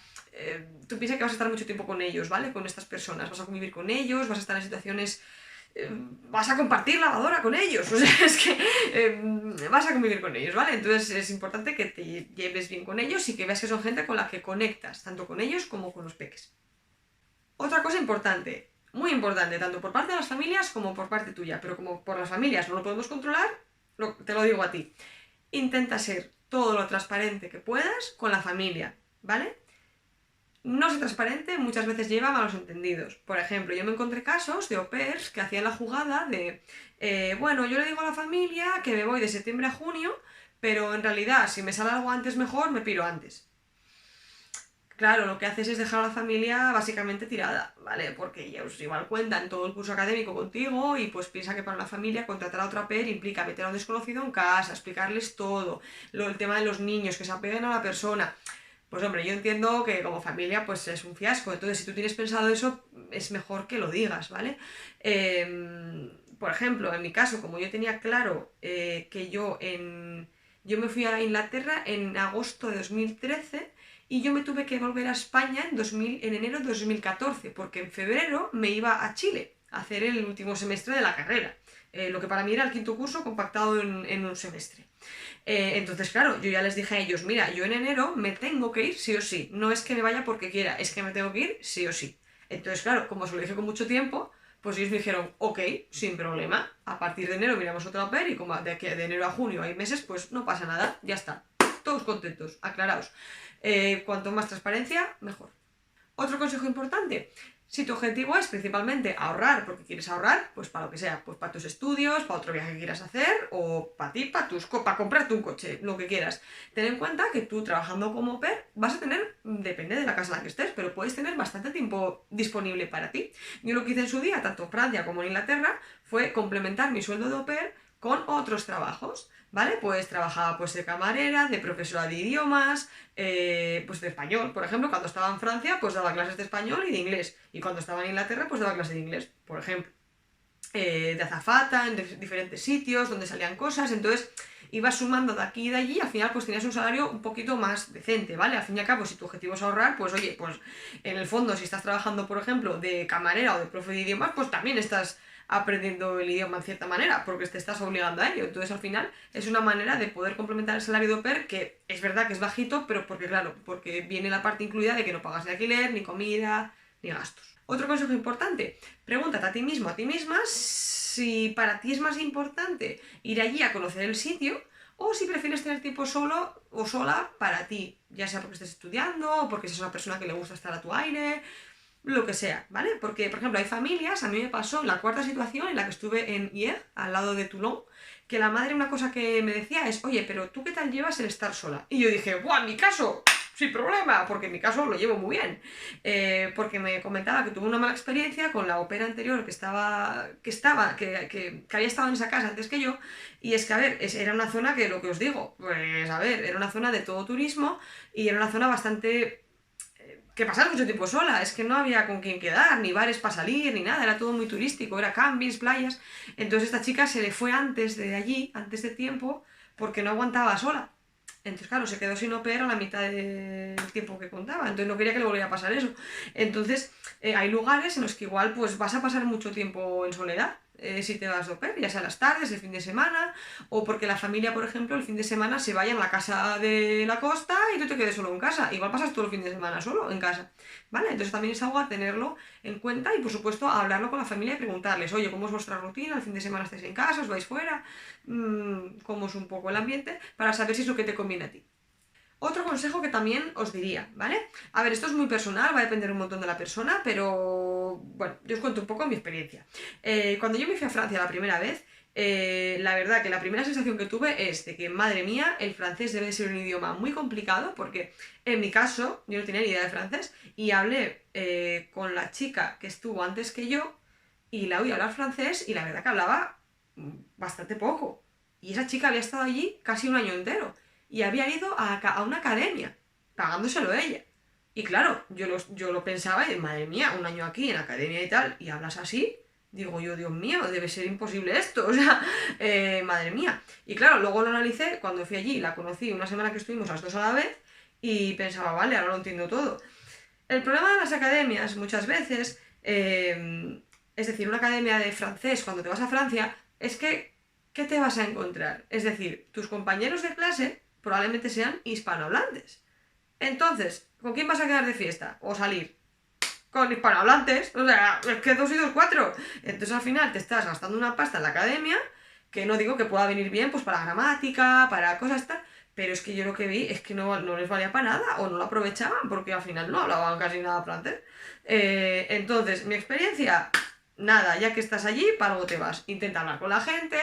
tú piensas que vas a estar mucho tiempo con ellos, ¿vale? Con estas personas. Vas a convivir con ellos, vas a estar en situaciones vas a compartir lavadora con ellos, o sea, es que vas a convivir con ellos, ¿vale? Entonces es importante que te lleves bien con ellos y que veas que son gente con la que conectas, tanto con ellos como con los peques. Otra cosa importante, muy importante, tanto por parte de las familias como por parte tuya, pero como por las familias no lo podemos controlar, te lo digo a ti. Intenta ser todo lo transparente que puedas con la familia, ¿vale? No ser transparente muchas veces lleva a malos entendidos. Por ejemplo, yo me encontré casos de au pairs que hacían la jugada de, bueno, yo le digo a la familia que me voy de septiembre a junio, pero en realidad si me sale algo antes mejor, me piro antes. Claro, lo que haces es dejar a la familia básicamente tirada, ¿vale? Porque ellos igual cuentan todo el curso académico contigo y pues piensa que para una familia contratar a otra au pair implica meter a un desconocido en casa, explicarles todo, el tema de los niños, que se apeguen a la persona. Pues hombre, yo entiendo que como familia pues es un fiasco, entonces si tú tienes pensado eso es mejor que lo digas, ¿vale? Por ejemplo, en mi caso, como yo tenía claro que yo me fui a Inglaterra en agosto de 2013 y yo me tuve que volver a España en enero de 2014, porque en febrero me iba a Chile a hacer el último semestre de la carrera, lo que para mí era el quinto curso compactado en un semestre. Entonces, claro, yo ya les dije a ellos, mira, yo en enero me tengo que ir sí o sí. No es que me vaya porque quiera, es que me tengo que ir sí o sí. Entonces, claro, como se lo dije con mucho tiempo, pues ellos me dijeron, ok, sin problema. A partir de enero miramos otra au pair y como de enero a junio hay meses, pues no pasa nada, ya está. Todos contentos, aclaraos. Cuanto más transparencia, mejor. Otro consejo importante, si tu objetivo es principalmente ahorrar, porque quieres ahorrar, pues para lo que sea, pues para tus estudios, para otro viaje que quieras hacer, o para ti, para comprarte un coche, lo que quieras. Ten en cuenta que tú trabajando como au pair vas a tener, depende de la casa en la que estés, pero puedes tener bastante tiempo disponible para ti. Yo lo que hice en su día, tanto en Francia como en Inglaterra, fue complementar mi sueldo de au pair con otros trabajos, ¿vale? Pues trabajaba pues de camarera, de profesora de idiomas, pues de español, por ejemplo, cuando estaba en Francia pues daba clases de español y de inglés, y cuando estaba en Inglaterra pues daba clases de inglés, por ejemplo, de azafata, en diferentes sitios donde salían cosas, entonces ibas sumando de aquí y de allí y al final pues tenías un salario un poquito más decente, ¿vale? Al fin y al cabo, si tu objetivo es ahorrar, pues oye, pues en el fondo si estás trabajando, por ejemplo, de camarera o de profe de idiomas, pues también estás aprendiendo el idioma en cierta manera, porque te estás obligando a ello. Entonces al final es una manera de poder complementar el salario de au pair, que es verdad que es bajito, pero porque claro, porque viene la parte incluida de que no pagas ni alquiler, ni comida, ni gastos. Otro consejo importante, pregúntate a ti mismo, a ti misma, si para ti es más importante ir allí a conocer el sitio o si prefieres tener tiempo solo o sola para ti, ya sea porque estés estudiando o porque seas una persona que le gusta estar a tu aire, lo que sea, ¿vale? Porque, por ejemplo, hay familias, a mí me pasó en la cuarta situación en la que estuve en Hyères, al lado de Toulon, que la madre una cosa que me decía es, oye, pero ¿tú qué tal llevas el estar sola? Y yo dije, ¡buah, en mi caso! Sin problema, porque en mi caso lo llevo muy bien. Porque me comentaba que tuvo una mala experiencia con la au pair anterior que había estado en esa casa antes que yo, y es que, a ver, era una zona que, lo que os digo, pues, a ver, era una zona de todo turismo y era una zona bastante que pasar mucho tiempo sola, es que no había con quién quedar, ni bares para salir, ni nada, era todo muy turístico, era campings, playas. Entonces esta chica se le fue antes de allí, antes de tiempo, porque no aguantaba sola. Entonces, claro, se quedó sin au pair a la mitad del tiempo que contaba, entonces no quería que le volviera a pasar eso. Entonces, hay lugares en los que igual pues vas a pasar mucho tiempo en soledad, si te vas de au pair, ya sea las tardes, el fin de semana, o porque la familia, por ejemplo, el fin de semana se vaya a la casa de la costa y tú te quedes solo en casa. Igual pasas todo el fin de semana solo en casa, ¿vale? Entonces también es algo a tenerlo en cuenta y, por supuesto, a hablarlo con la familia y preguntarles, oye, ¿cómo es vuestra rutina? ¿El fin de semana estáis en casa? ¿Os vais fuera? ¿Cómo es un poco el ambiente? Para saber si es lo que te conviene a ti. Otro consejo que también os diría, ¿vale? A ver, esto es muy personal, va a depender un montón de la persona, pero bueno, yo os cuento un poco mi experiencia. Cuando yo me fui a Francia la primera vez, la verdad que la primera sensación que tuve es de que, madre mía, el francés debe ser un idioma muy complicado, porque en mi caso yo no tenía ni idea de francés y hablé con la chica que estuvo antes que yo y la oí hablar francés y la verdad que hablaba bastante poco. Y esa chica había estado allí casi un año entero y había ido a una academia, pagándoselo ella. Y claro, yo lo pensaba y, madre mía, un año aquí en academia y tal, y hablas así, digo yo, Dios mío, debe ser imposible esto, o sea, madre mía. Y claro, luego lo analicé, cuando fui allí, la conocí una semana que estuvimos las dos a la vez, y pensaba, vale, ahora lo entiendo todo. El problema de las academias, muchas veces, es decir, una academia de francés, cuando te vas a Francia, es que, ¿qué te vas a encontrar? Es decir, tus compañeros de clase probablemente sean hispanohablantes. Entonces, ¿con quién vas a quedar de fiesta? O salir con hispanohablantes. O sea, es que 2 y 2, 4. Entonces al final te estás gastando una pasta en la academia, que no digo que pueda venir bien pues para gramática, para cosas tal, pero es que yo lo que vi es que no les valía para nada o no lo aprovechaban porque al final no hablaban casi nada francés. Entonces, mi experiencia, nada, ya que estás allí, para algo te vas. Intenta hablar con la gente.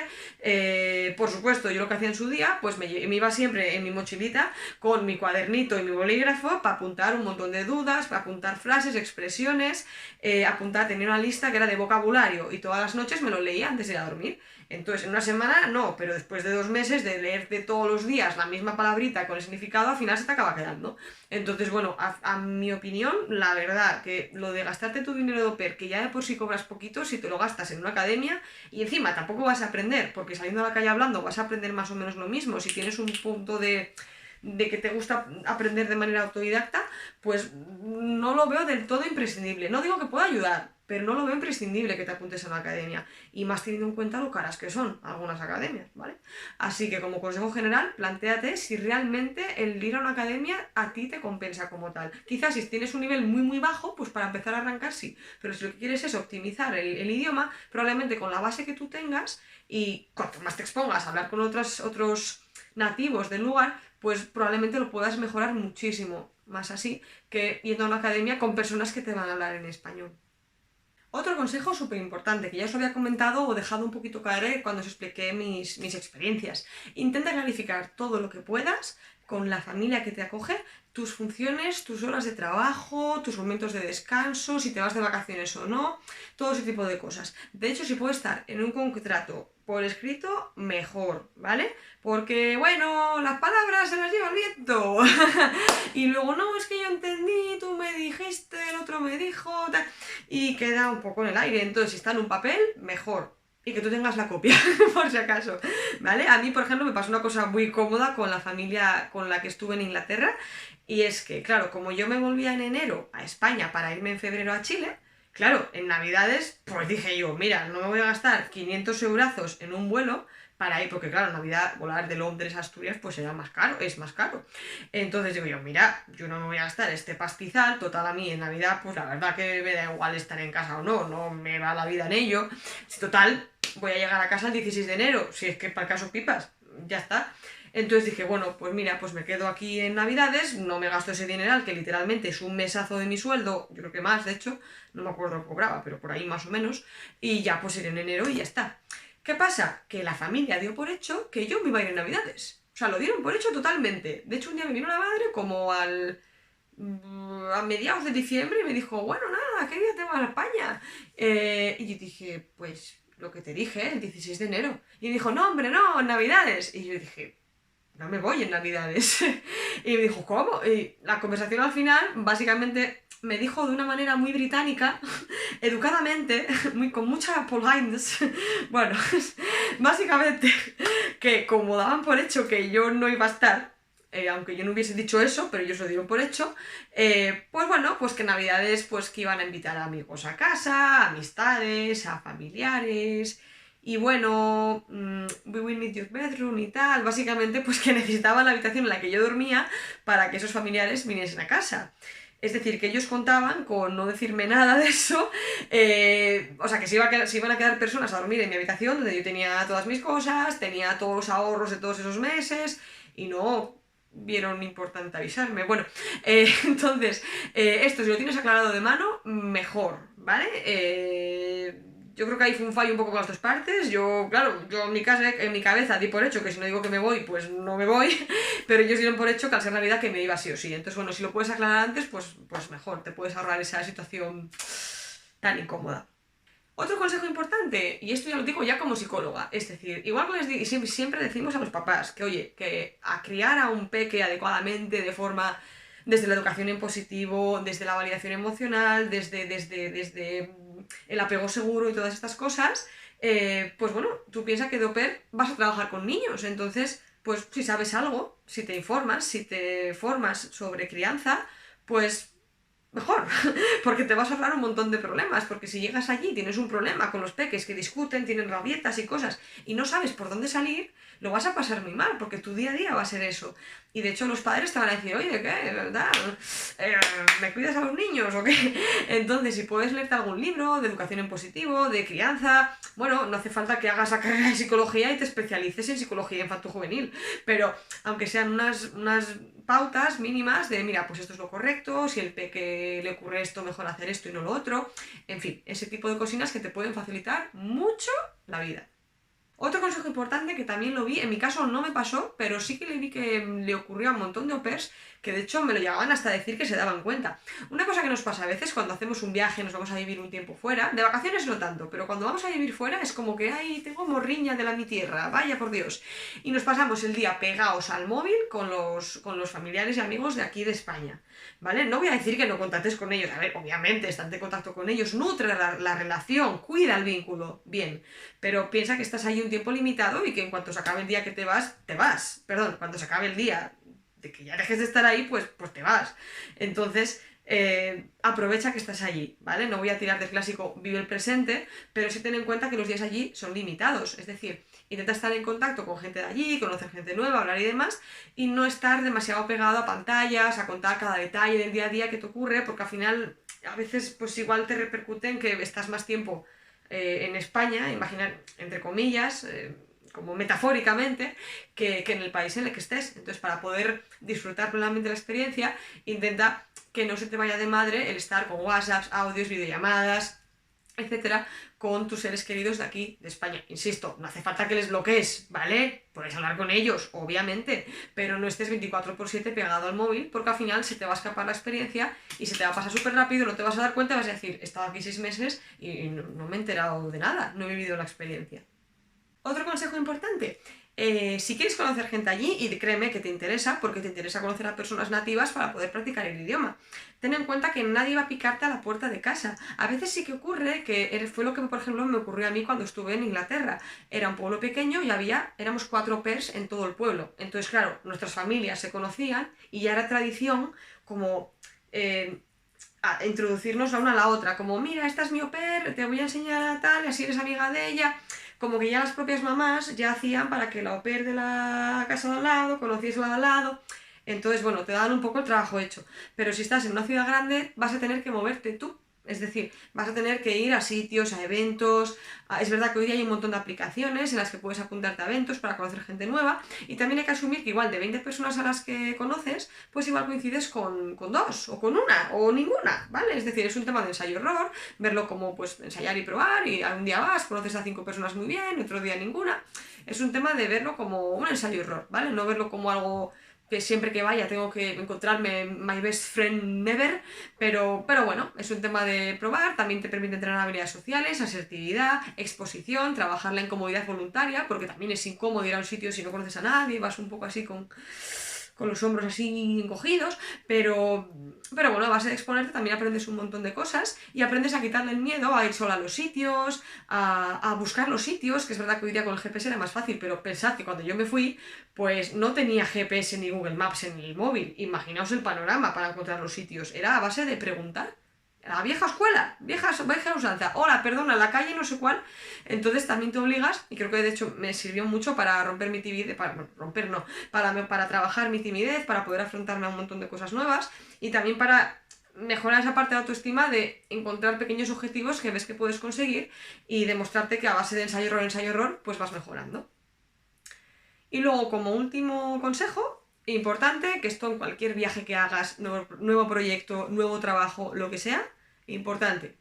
Por supuesto, yo lo que hacía en su día, pues me iba siempre en mi mochilita con mi cuadernito y mi bolígrafo para apuntar un montón de dudas, para apuntar frases, expresiones, tenía una lista que era de vocabulario y todas las noches me lo leía antes de ir a dormir. Entonces, en una semana no, pero después de 2 meses de leerte todos los días la misma palabrita con el significado, al final se te acaba quedando. Entonces, bueno, a mi opinión, la verdad, que lo de gastarte tu dinero de au pair, que ya de por sí cobras poquito, si te lo gastas en una academia, y encima tampoco vas a aprender, porque saliendo a la calle hablando vas a aprender más o menos lo mismo, si tienes un punto de que te gusta aprender de manera autodidacta, pues no lo veo del todo imprescindible. No digo que pueda ayudar, pero no lo veo imprescindible que te apuntes a una academia. Y más teniendo en cuenta lo caras que son algunas academias, ¿vale? Así que como consejo general, plantéate si realmente el ir a una academia a ti te compensa como tal. Quizás si tienes un nivel muy muy bajo, pues para empezar a arrancar sí. Pero si lo que quieres es optimizar el idioma, probablemente con la base que tú tengas y cuanto más te expongas a hablar con otros nativos del lugar, pues probablemente lo puedas mejorar muchísimo más así que yendo a una academia con personas que te van a hablar en español. Otro consejo súper importante, que ya os había comentado o dejado un poquito caer cuando os expliqué mis experiencias. Intenta clarificar todo lo que puedas con la familia que te acoge, tus funciones, tus horas de trabajo, tus momentos de descanso, si te vas de vacaciones o no, todo ese tipo de cosas. De hecho, si puede estar en un contrato por escrito, mejor, ¿vale? Porque, bueno, las palabras se las lleva el viento. Y luego, no, es que yo entendí, tú me dijiste, el otro me dijo, tal, y queda un poco en el aire. Entonces, si está en un papel, mejor. Y que tú tengas la copia, por si acaso, ¿vale? A mí, por ejemplo, me pasó una cosa muy cómoda con la familia con la que estuve en Inglaterra, y es que, claro, como yo me volvía en enero a España para irme en febrero a Chile, claro, en Navidades, pues dije yo, mira, no me voy a gastar 500 eurazos en un vuelo para ir, porque claro, en Navidad volar de Londres a Asturias pues era más caro, es más caro. Entonces digo yo, mira, yo no me voy a gastar este pastizal, total a mí en Navidad, pues la verdad que me da igual estar en casa o no, no me va la vida en ello. Si total, voy a llegar a casa el 16 de enero, si es que para el caso pipas, ya está. Entonces dije, bueno, pues mira, pues me quedo aquí en Navidades, no me gasto ese dineral, que literalmente es un mesazo de mi sueldo, yo creo que más, de hecho, no me acuerdo lo que cobraba, pero por ahí más o menos, y ya pues iré en enero y ya está. ¿Qué pasa? Que la familia dio por hecho que yo me iba a ir en Navidades. O sea, lo dieron por hecho totalmente. De hecho, un día me vino la madre como a mediados de diciembre y me dijo, bueno, nada, ¿qué día te vas a España? Y yo dije, pues lo que te dije, el 16 de enero. Y dijo, no, hombre, no, en Navidades. Y yo dije, no me voy en Navidades. Y me dijo, ¿cómo? Y la conversación al final, básicamente, me dijo de una manera muy británica, educadamente, con mucha politeness, bueno, básicamente, que como daban por hecho que yo no iba a estar, aunque yo no hubiese dicho eso, pero ellos lo dieron por hecho, pues bueno, pues que Navidades, pues que iban a invitar a amigos a casa, a amistades, a familiares, y bueno, we will need your bedroom y tal, básicamente pues que necesitaban la habitación en la que yo dormía para que esos familiares viniesen a casa. Es decir, que ellos contaban con no decirme nada de eso, o sea, que se iban a quedar personas a dormir en mi habitación donde yo tenía todas mis cosas, tenía todos los ahorros de todos esos meses y no vieron importante avisarme. Bueno, entonces, esto si lo tienes aclarado de mano, mejor, ¿vale? Yo creo que ahí fue un fallo un poco con las dos partes. Yo, claro, yo en mi cabeza di por hecho que si no digo que me voy, pues no me voy, pero ellos dieron por hecho que al ser Navidad que me iba sí o sí. Entonces, bueno, si lo puedes aclarar antes, pues mejor, te puedes ahorrar esa situación tan incómoda. Otro consejo importante, y esto ya lo digo ya como psicóloga, es decir, igual que siempre decimos a los papás que, oye, que a criar a un peque adecuadamente, de forma, desde la educación en positivo, desde la validación emocional, desde el apego seguro y todas estas cosas, pues bueno, tú piensas que de au pair vas a trabajar con niños, entonces, pues si sabes algo, si te informas, si te formas sobre crianza, pues mejor, porque te vas a ahorrar un montón de problemas, porque si llegas allí y tienes un problema con los peques que discuten, tienen rabietas y cosas, y no sabes por dónde salir, lo vas a pasar muy mal, porque tu día a día va a ser eso. Y de hecho los padres te van a decir, oye, ¿qué? ¿Verdad? ¿Me cuidas a los niños o qué? Entonces, si puedes leerte algún libro de educación en positivo, de crianza, bueno, no hace falta que hagas la carrera de psicología y te especialices en psicología infanto-juvenil, pero aunque sean unas pautas mínimas de, mira, pues esto es lo correcto, si el peque le ocurre esto, mejor hacer esto y no lo otro, en fin, ese tipo de cosinas que te pueden facilitar mucho la vida. Otro consejo importante que también lo vi, en mi caso no me pasó, pero sí que le vi que le ocurrió a un montón de au pairs que de hecho me lo llegaban hasta decir que se daban cuenta. Una cosa que nos pasa a veces cuando hacemos un viaje, nos vamos a vivir un tiempo fuera, de vacaciones no tanto, pero cuando vamos a vivir fuera es como que, ay, tengo morriña de mi tierra, vaya por Dios. Y nos pasamos el día pegados al móvil con los familiares y amigos de aquí de España, ¿vale? No voy a decir que no contactes con ellos, a ver, obviamente, estate en contacto con ellos, nutre la relación, cuida el vínculo, bien, pero piensa que estás ahí un tiempo limitado y que en cuanto se acabe el día que te vas, perdón, cuando se acabe el día de que ya dejes de estar ahí, pues te vas. Entonces, aprovecha que estás allí, ¿vale? No voy a tirar del clásico vive el presente, pero sí ten en cuenta que los días allí son limitados, es decir, intenta estar en contacto con gente de allí, conocer gente nueva, hablar y demás, y no estar demasiado pegado a pantallas, a contar cada detalle del día a día que te ocurre, porque al final a veces pues igual te repercute en que estás más tiempo en España, imaginar, entre comillas, como metafóricamente, que en el país en el que estés. Entonces, para poder disfrutar plenamente la experiencia, intenta que no se te vaya de madre el estar con WhatsApps, audios, videollamadas, etcétera, con tus seres queridos de aquí, de España. Insisto, no hace falta que les bloquees, ¿vale? Puedes hablar con ellos, obviamente, pero no estés 24/7 pegado al móvil, porque al final se te va a escapar la experiencia y se te va a pasar súper rápido, no te vas a dar cuenta, vas a decir, he estado aquí 6 meses y no me he enterado de nada, no he vivido la experiencia. Otro consejo importante, si quieres conocer gente allí, y créeme que te interesa, porque te interesa conocer a personas nativas para poder practicar el idioma, ten en cuenta que nadie va a picarte a la puerta de casa. A veces sí que ocurre, que fue lo que por ejemplo me ocurrió a mí cuando estuve en Inglaterra. Era un pueblo pequeño y éramos 4 au pairs en todo el pueblo. Entonces, claro, nuestras familias se conocían y ya era tradición como a introducirnos la una a la otra, como mira, esta es mi au pair, te voy a enseñar a tal, y así eres amiga de ella. Como que ya las propias mamás ya hacían para que la au pair de la casa de al lado conociese la de al lado. Entonces, bueno, te dan un poco el trabajo hecho. Pero si estás en una ciudad grande, vas a tener que moverte tú. Es decir, vas a tener que ir a sitios, a eventos. Es verdad que hoy día hay un montón de aplicaciones en las que puedes apuntarte a eventos para conocer gente nueva. Y también hay que asumir que igual de 20 personas a las que conoces, pues igual coincides con 2, o con una, o ninguna, ¿vale? Es decir, es un tema de ensayo-error, verlo como pues ensayar y probar, y un día vas, conoces a 5 personas muy bien, otro día ninguna. Es un tema de verlo como un ensayo-error, ¿vale? No verlo como algo que siempre que vaya tengo que encontrarme my best friend never, pero bueno, es un tema de probar, también te permite entrenar habilidades sociales, asertividad, exposición, trabajar la incomodidad voluntaria, porque también es incómodo ir a un sitio si no conoces a nadie, vas un poco así con los hombros así encogidos, pero bueno, a base de exponerte también aprendes un montón de cosas y aprendes a quitarle el miedo a ir sola a los sitios, a buscar los sitios, que es verdad que hoy día con el GPS era más fácil, pero pensad que cuando yo me fui, pues no tenía GPS ni Google Maps en el móvil. Imaginaos el panorama para encontrar los sitios, era a base de preguntar. la vieja escuela, vieja usanza, hola, perdona, la calle no sé cuál. Entonces también te obligas, y creo que de hecho me sirvió mucho para romper mi timidez, bueno, romper no, para trabajar mi timidez, para poder afrontarme a un montón de cosas nuevas, y también para mejorar esa parte de autoestima de encontrar pequeños objetivos que ves que puedes conseguir y demostrarte que a base de ensayo error, pues vas mejorando. Y luego, como último consejo, importante, que esto en cualquier viaje que hagas, nuevo proyecto, nuevo trabajo, lo que sea, importante.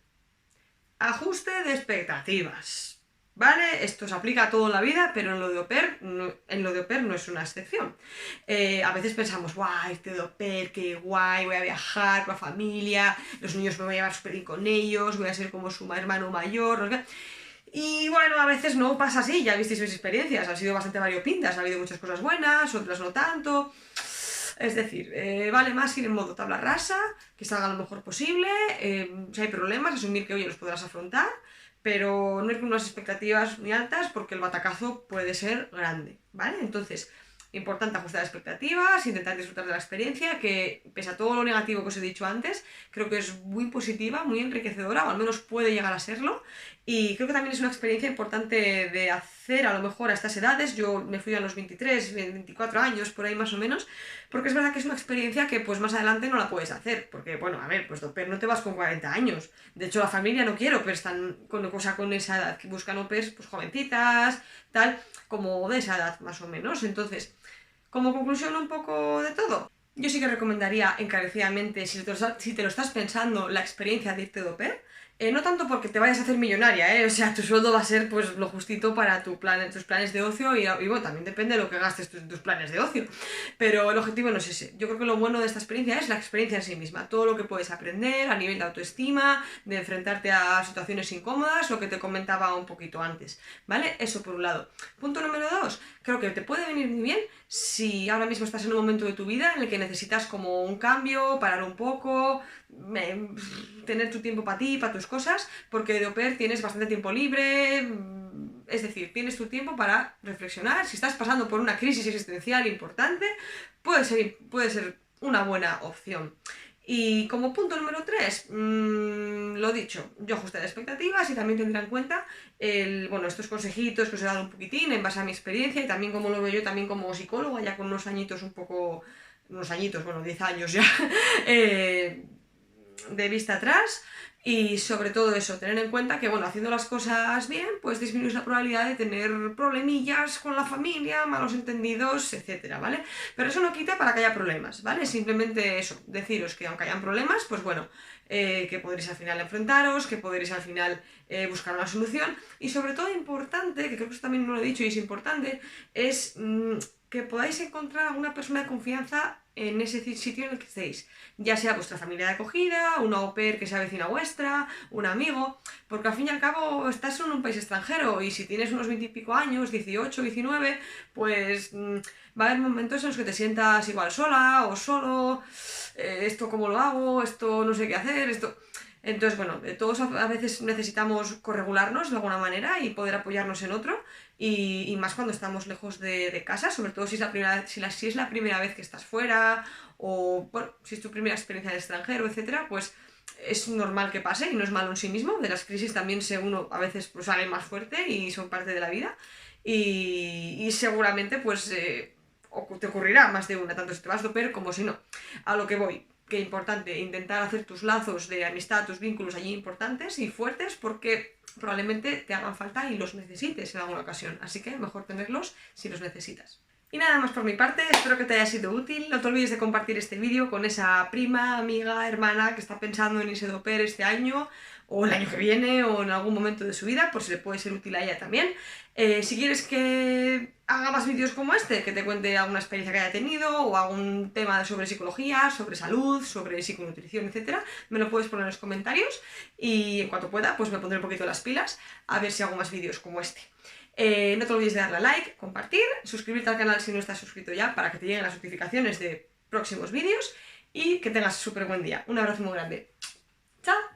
Ajuste de expectativas. ¿Vale? Esto se aplica a todo en la vida, pero en lo de au pair no es una excepción. A veces pensamos, guay, este de au pair, qué guay, voy a viajar con la familia, los niños me voy a llevar súper bien con ellos, voy a ser como su hermano mayor, no sé qué. Y bueno, a veces no pasa así, ya visteis mis experiencias, han sido bastante variopintas, ha habido muchas cosas buenas, otras no tanto. Es decir, vale más ir en modo tabla rasa, que salga lo mejor posible, si hay problemas, asumir que, oye, los podrás afrontar, pero no ir con unas expectativas muy altas porque el batacazo puede ser grande, ¿vale? Entonces, importante ajustar expectativas, intentar disfrutar de la experiencia, que pese a todo lo negativo que os he dicho antes, creo que es muy positiva, muy enriquecedora, o al menos puede llegar a serlo, y creo que también es una experiencia importante de hacer a lo mejor a estas edades. Yo me fui a los 23, 24 años, por ahí más o menos, porque es verdad que es una experiencia que pues más adelante no la puedes hacer, porque bueno, a ver, pues de au pair no te vas con 40 años, de hecho la familia no quiere au pairs con esa edad, que buscan au pairs pues jovencitas, tal, como de esa edad más o menos. Entonces, como conclusión un poco de todo, yo sí que recomendaría encarecidamente, si te lo estás pensando, la experiencia de irte de au pair. No tanto porque te vayas a hacer millonaria, o sea, tu sueldo va a ser pues lo justito para tus planes de ocio y bueno, también depende de lo que gastes tus planes de ocio, pero el objetivo no es ese. Yo creo que lo bueno de esta experiencia es la experiencia en sí misma, todo lo que puedes aprender a nivel de autoestima, de enfrentarte a situaciones incómodas, lo que te comentaba un poquito antes, ¿vale? Eso por un lado. Punto número 2, creo que te puede venir muy bien si ahora mismo estás en un momento de tu vida en el que necesitas como un cambio, parar un poco, tener tu tiempo para ti, para tus cosas, porque de au pair tienes bastante tiempo libre, es decir, tienes tu tiempo para reflexionar. Si estás pasando por una crisis existencial importante, puede ser una buena opción. Y como punto número 3, lo dicho, yo ajustaré expectativas y también tendré en cuenta estos consejitos que os he dado un poquitín en base a mi experiencia y también como lo veo yo también como psicóloga, ya con unos añitos bueno, 10 años ya, de vista atrás. Y sobre todo eso, tener en cuenta que, bueno, haciendo las cosas bien, pues disminuye la probabilidad de tener problemillas con la familia, malos entendidos, etcétera, ¿vale? Pero eso no quita para que haya problemas, ¿vale? Simplemente eso, deciros que aunque hayan problemas, pues bueno, que podréis al final enfrentaros, que podréis al final buscar una solución. Y sobre todo importante, que creo que eso también no lo he dicho y es importante, es que podáis encontrar alguna persona de confianza en ese sitio en el que estéis, ya sea vuestra familia de acogida, una au pair que sea vecina vuestra, un amigo, porque al fin y al cabo estás en un país extranjero y si tienes unos 20 y pico años, 18, 19, pues va a haber momentos en los que te sientas igual sola o solo, esto cómo lo hago, esto no sé qué hacer, esto... Entonces, bueno, todos a veces necesitamos corregularnos de alguna manera y poder apoyarnos en otro, y más cuando estamos lejos de casa, sobre todo si es la primera vez que estás fuera, o bueno, si es tu primera experiencia en el extranjero, etcétera, pues es normal que pase y no es malo en sí mismo. De las crisis también uno a veces pues, sale más fuerte y son parte de la vida, y seguramente pues te ocurrirá más de una, tanto si te vas a au pair como si no. A lo que voy, que importante intentar hacer tus lazos de amistad, tus vínculos allí importantes y fuertes, porque probablemente te hagan falta y los necesites en alguna ocasión, así que mejor tenerlos si los necesitas. Y nada más por mi parte, espero que te haya sido útil. No te olvides de compartir este vídeo con esa prima, amiga, hermana que está pensando en irse de au pair este año, o el año que viene, o en algún momento de su vida, por si le puede ser útil a ella también. Si quieres que haga más vídeos como este, que te cuente alguna experiencia que haya tenido, o algún tema sobre psicología, sobre salud, sobre psiconutrición, etcétera, me lo puedes poner en los comentarios, y en cuanto pueda, pues me pondré un poquito las pilas, a ver si hago más vídeos como este. No te olvides de darle a like, compartir, suscribirte al canal si no estás suscrito ya para que te lleguen las notificaciones de próximos vídeos y que tengas súper buen día. Un abrazo muy grande. ¡Chao!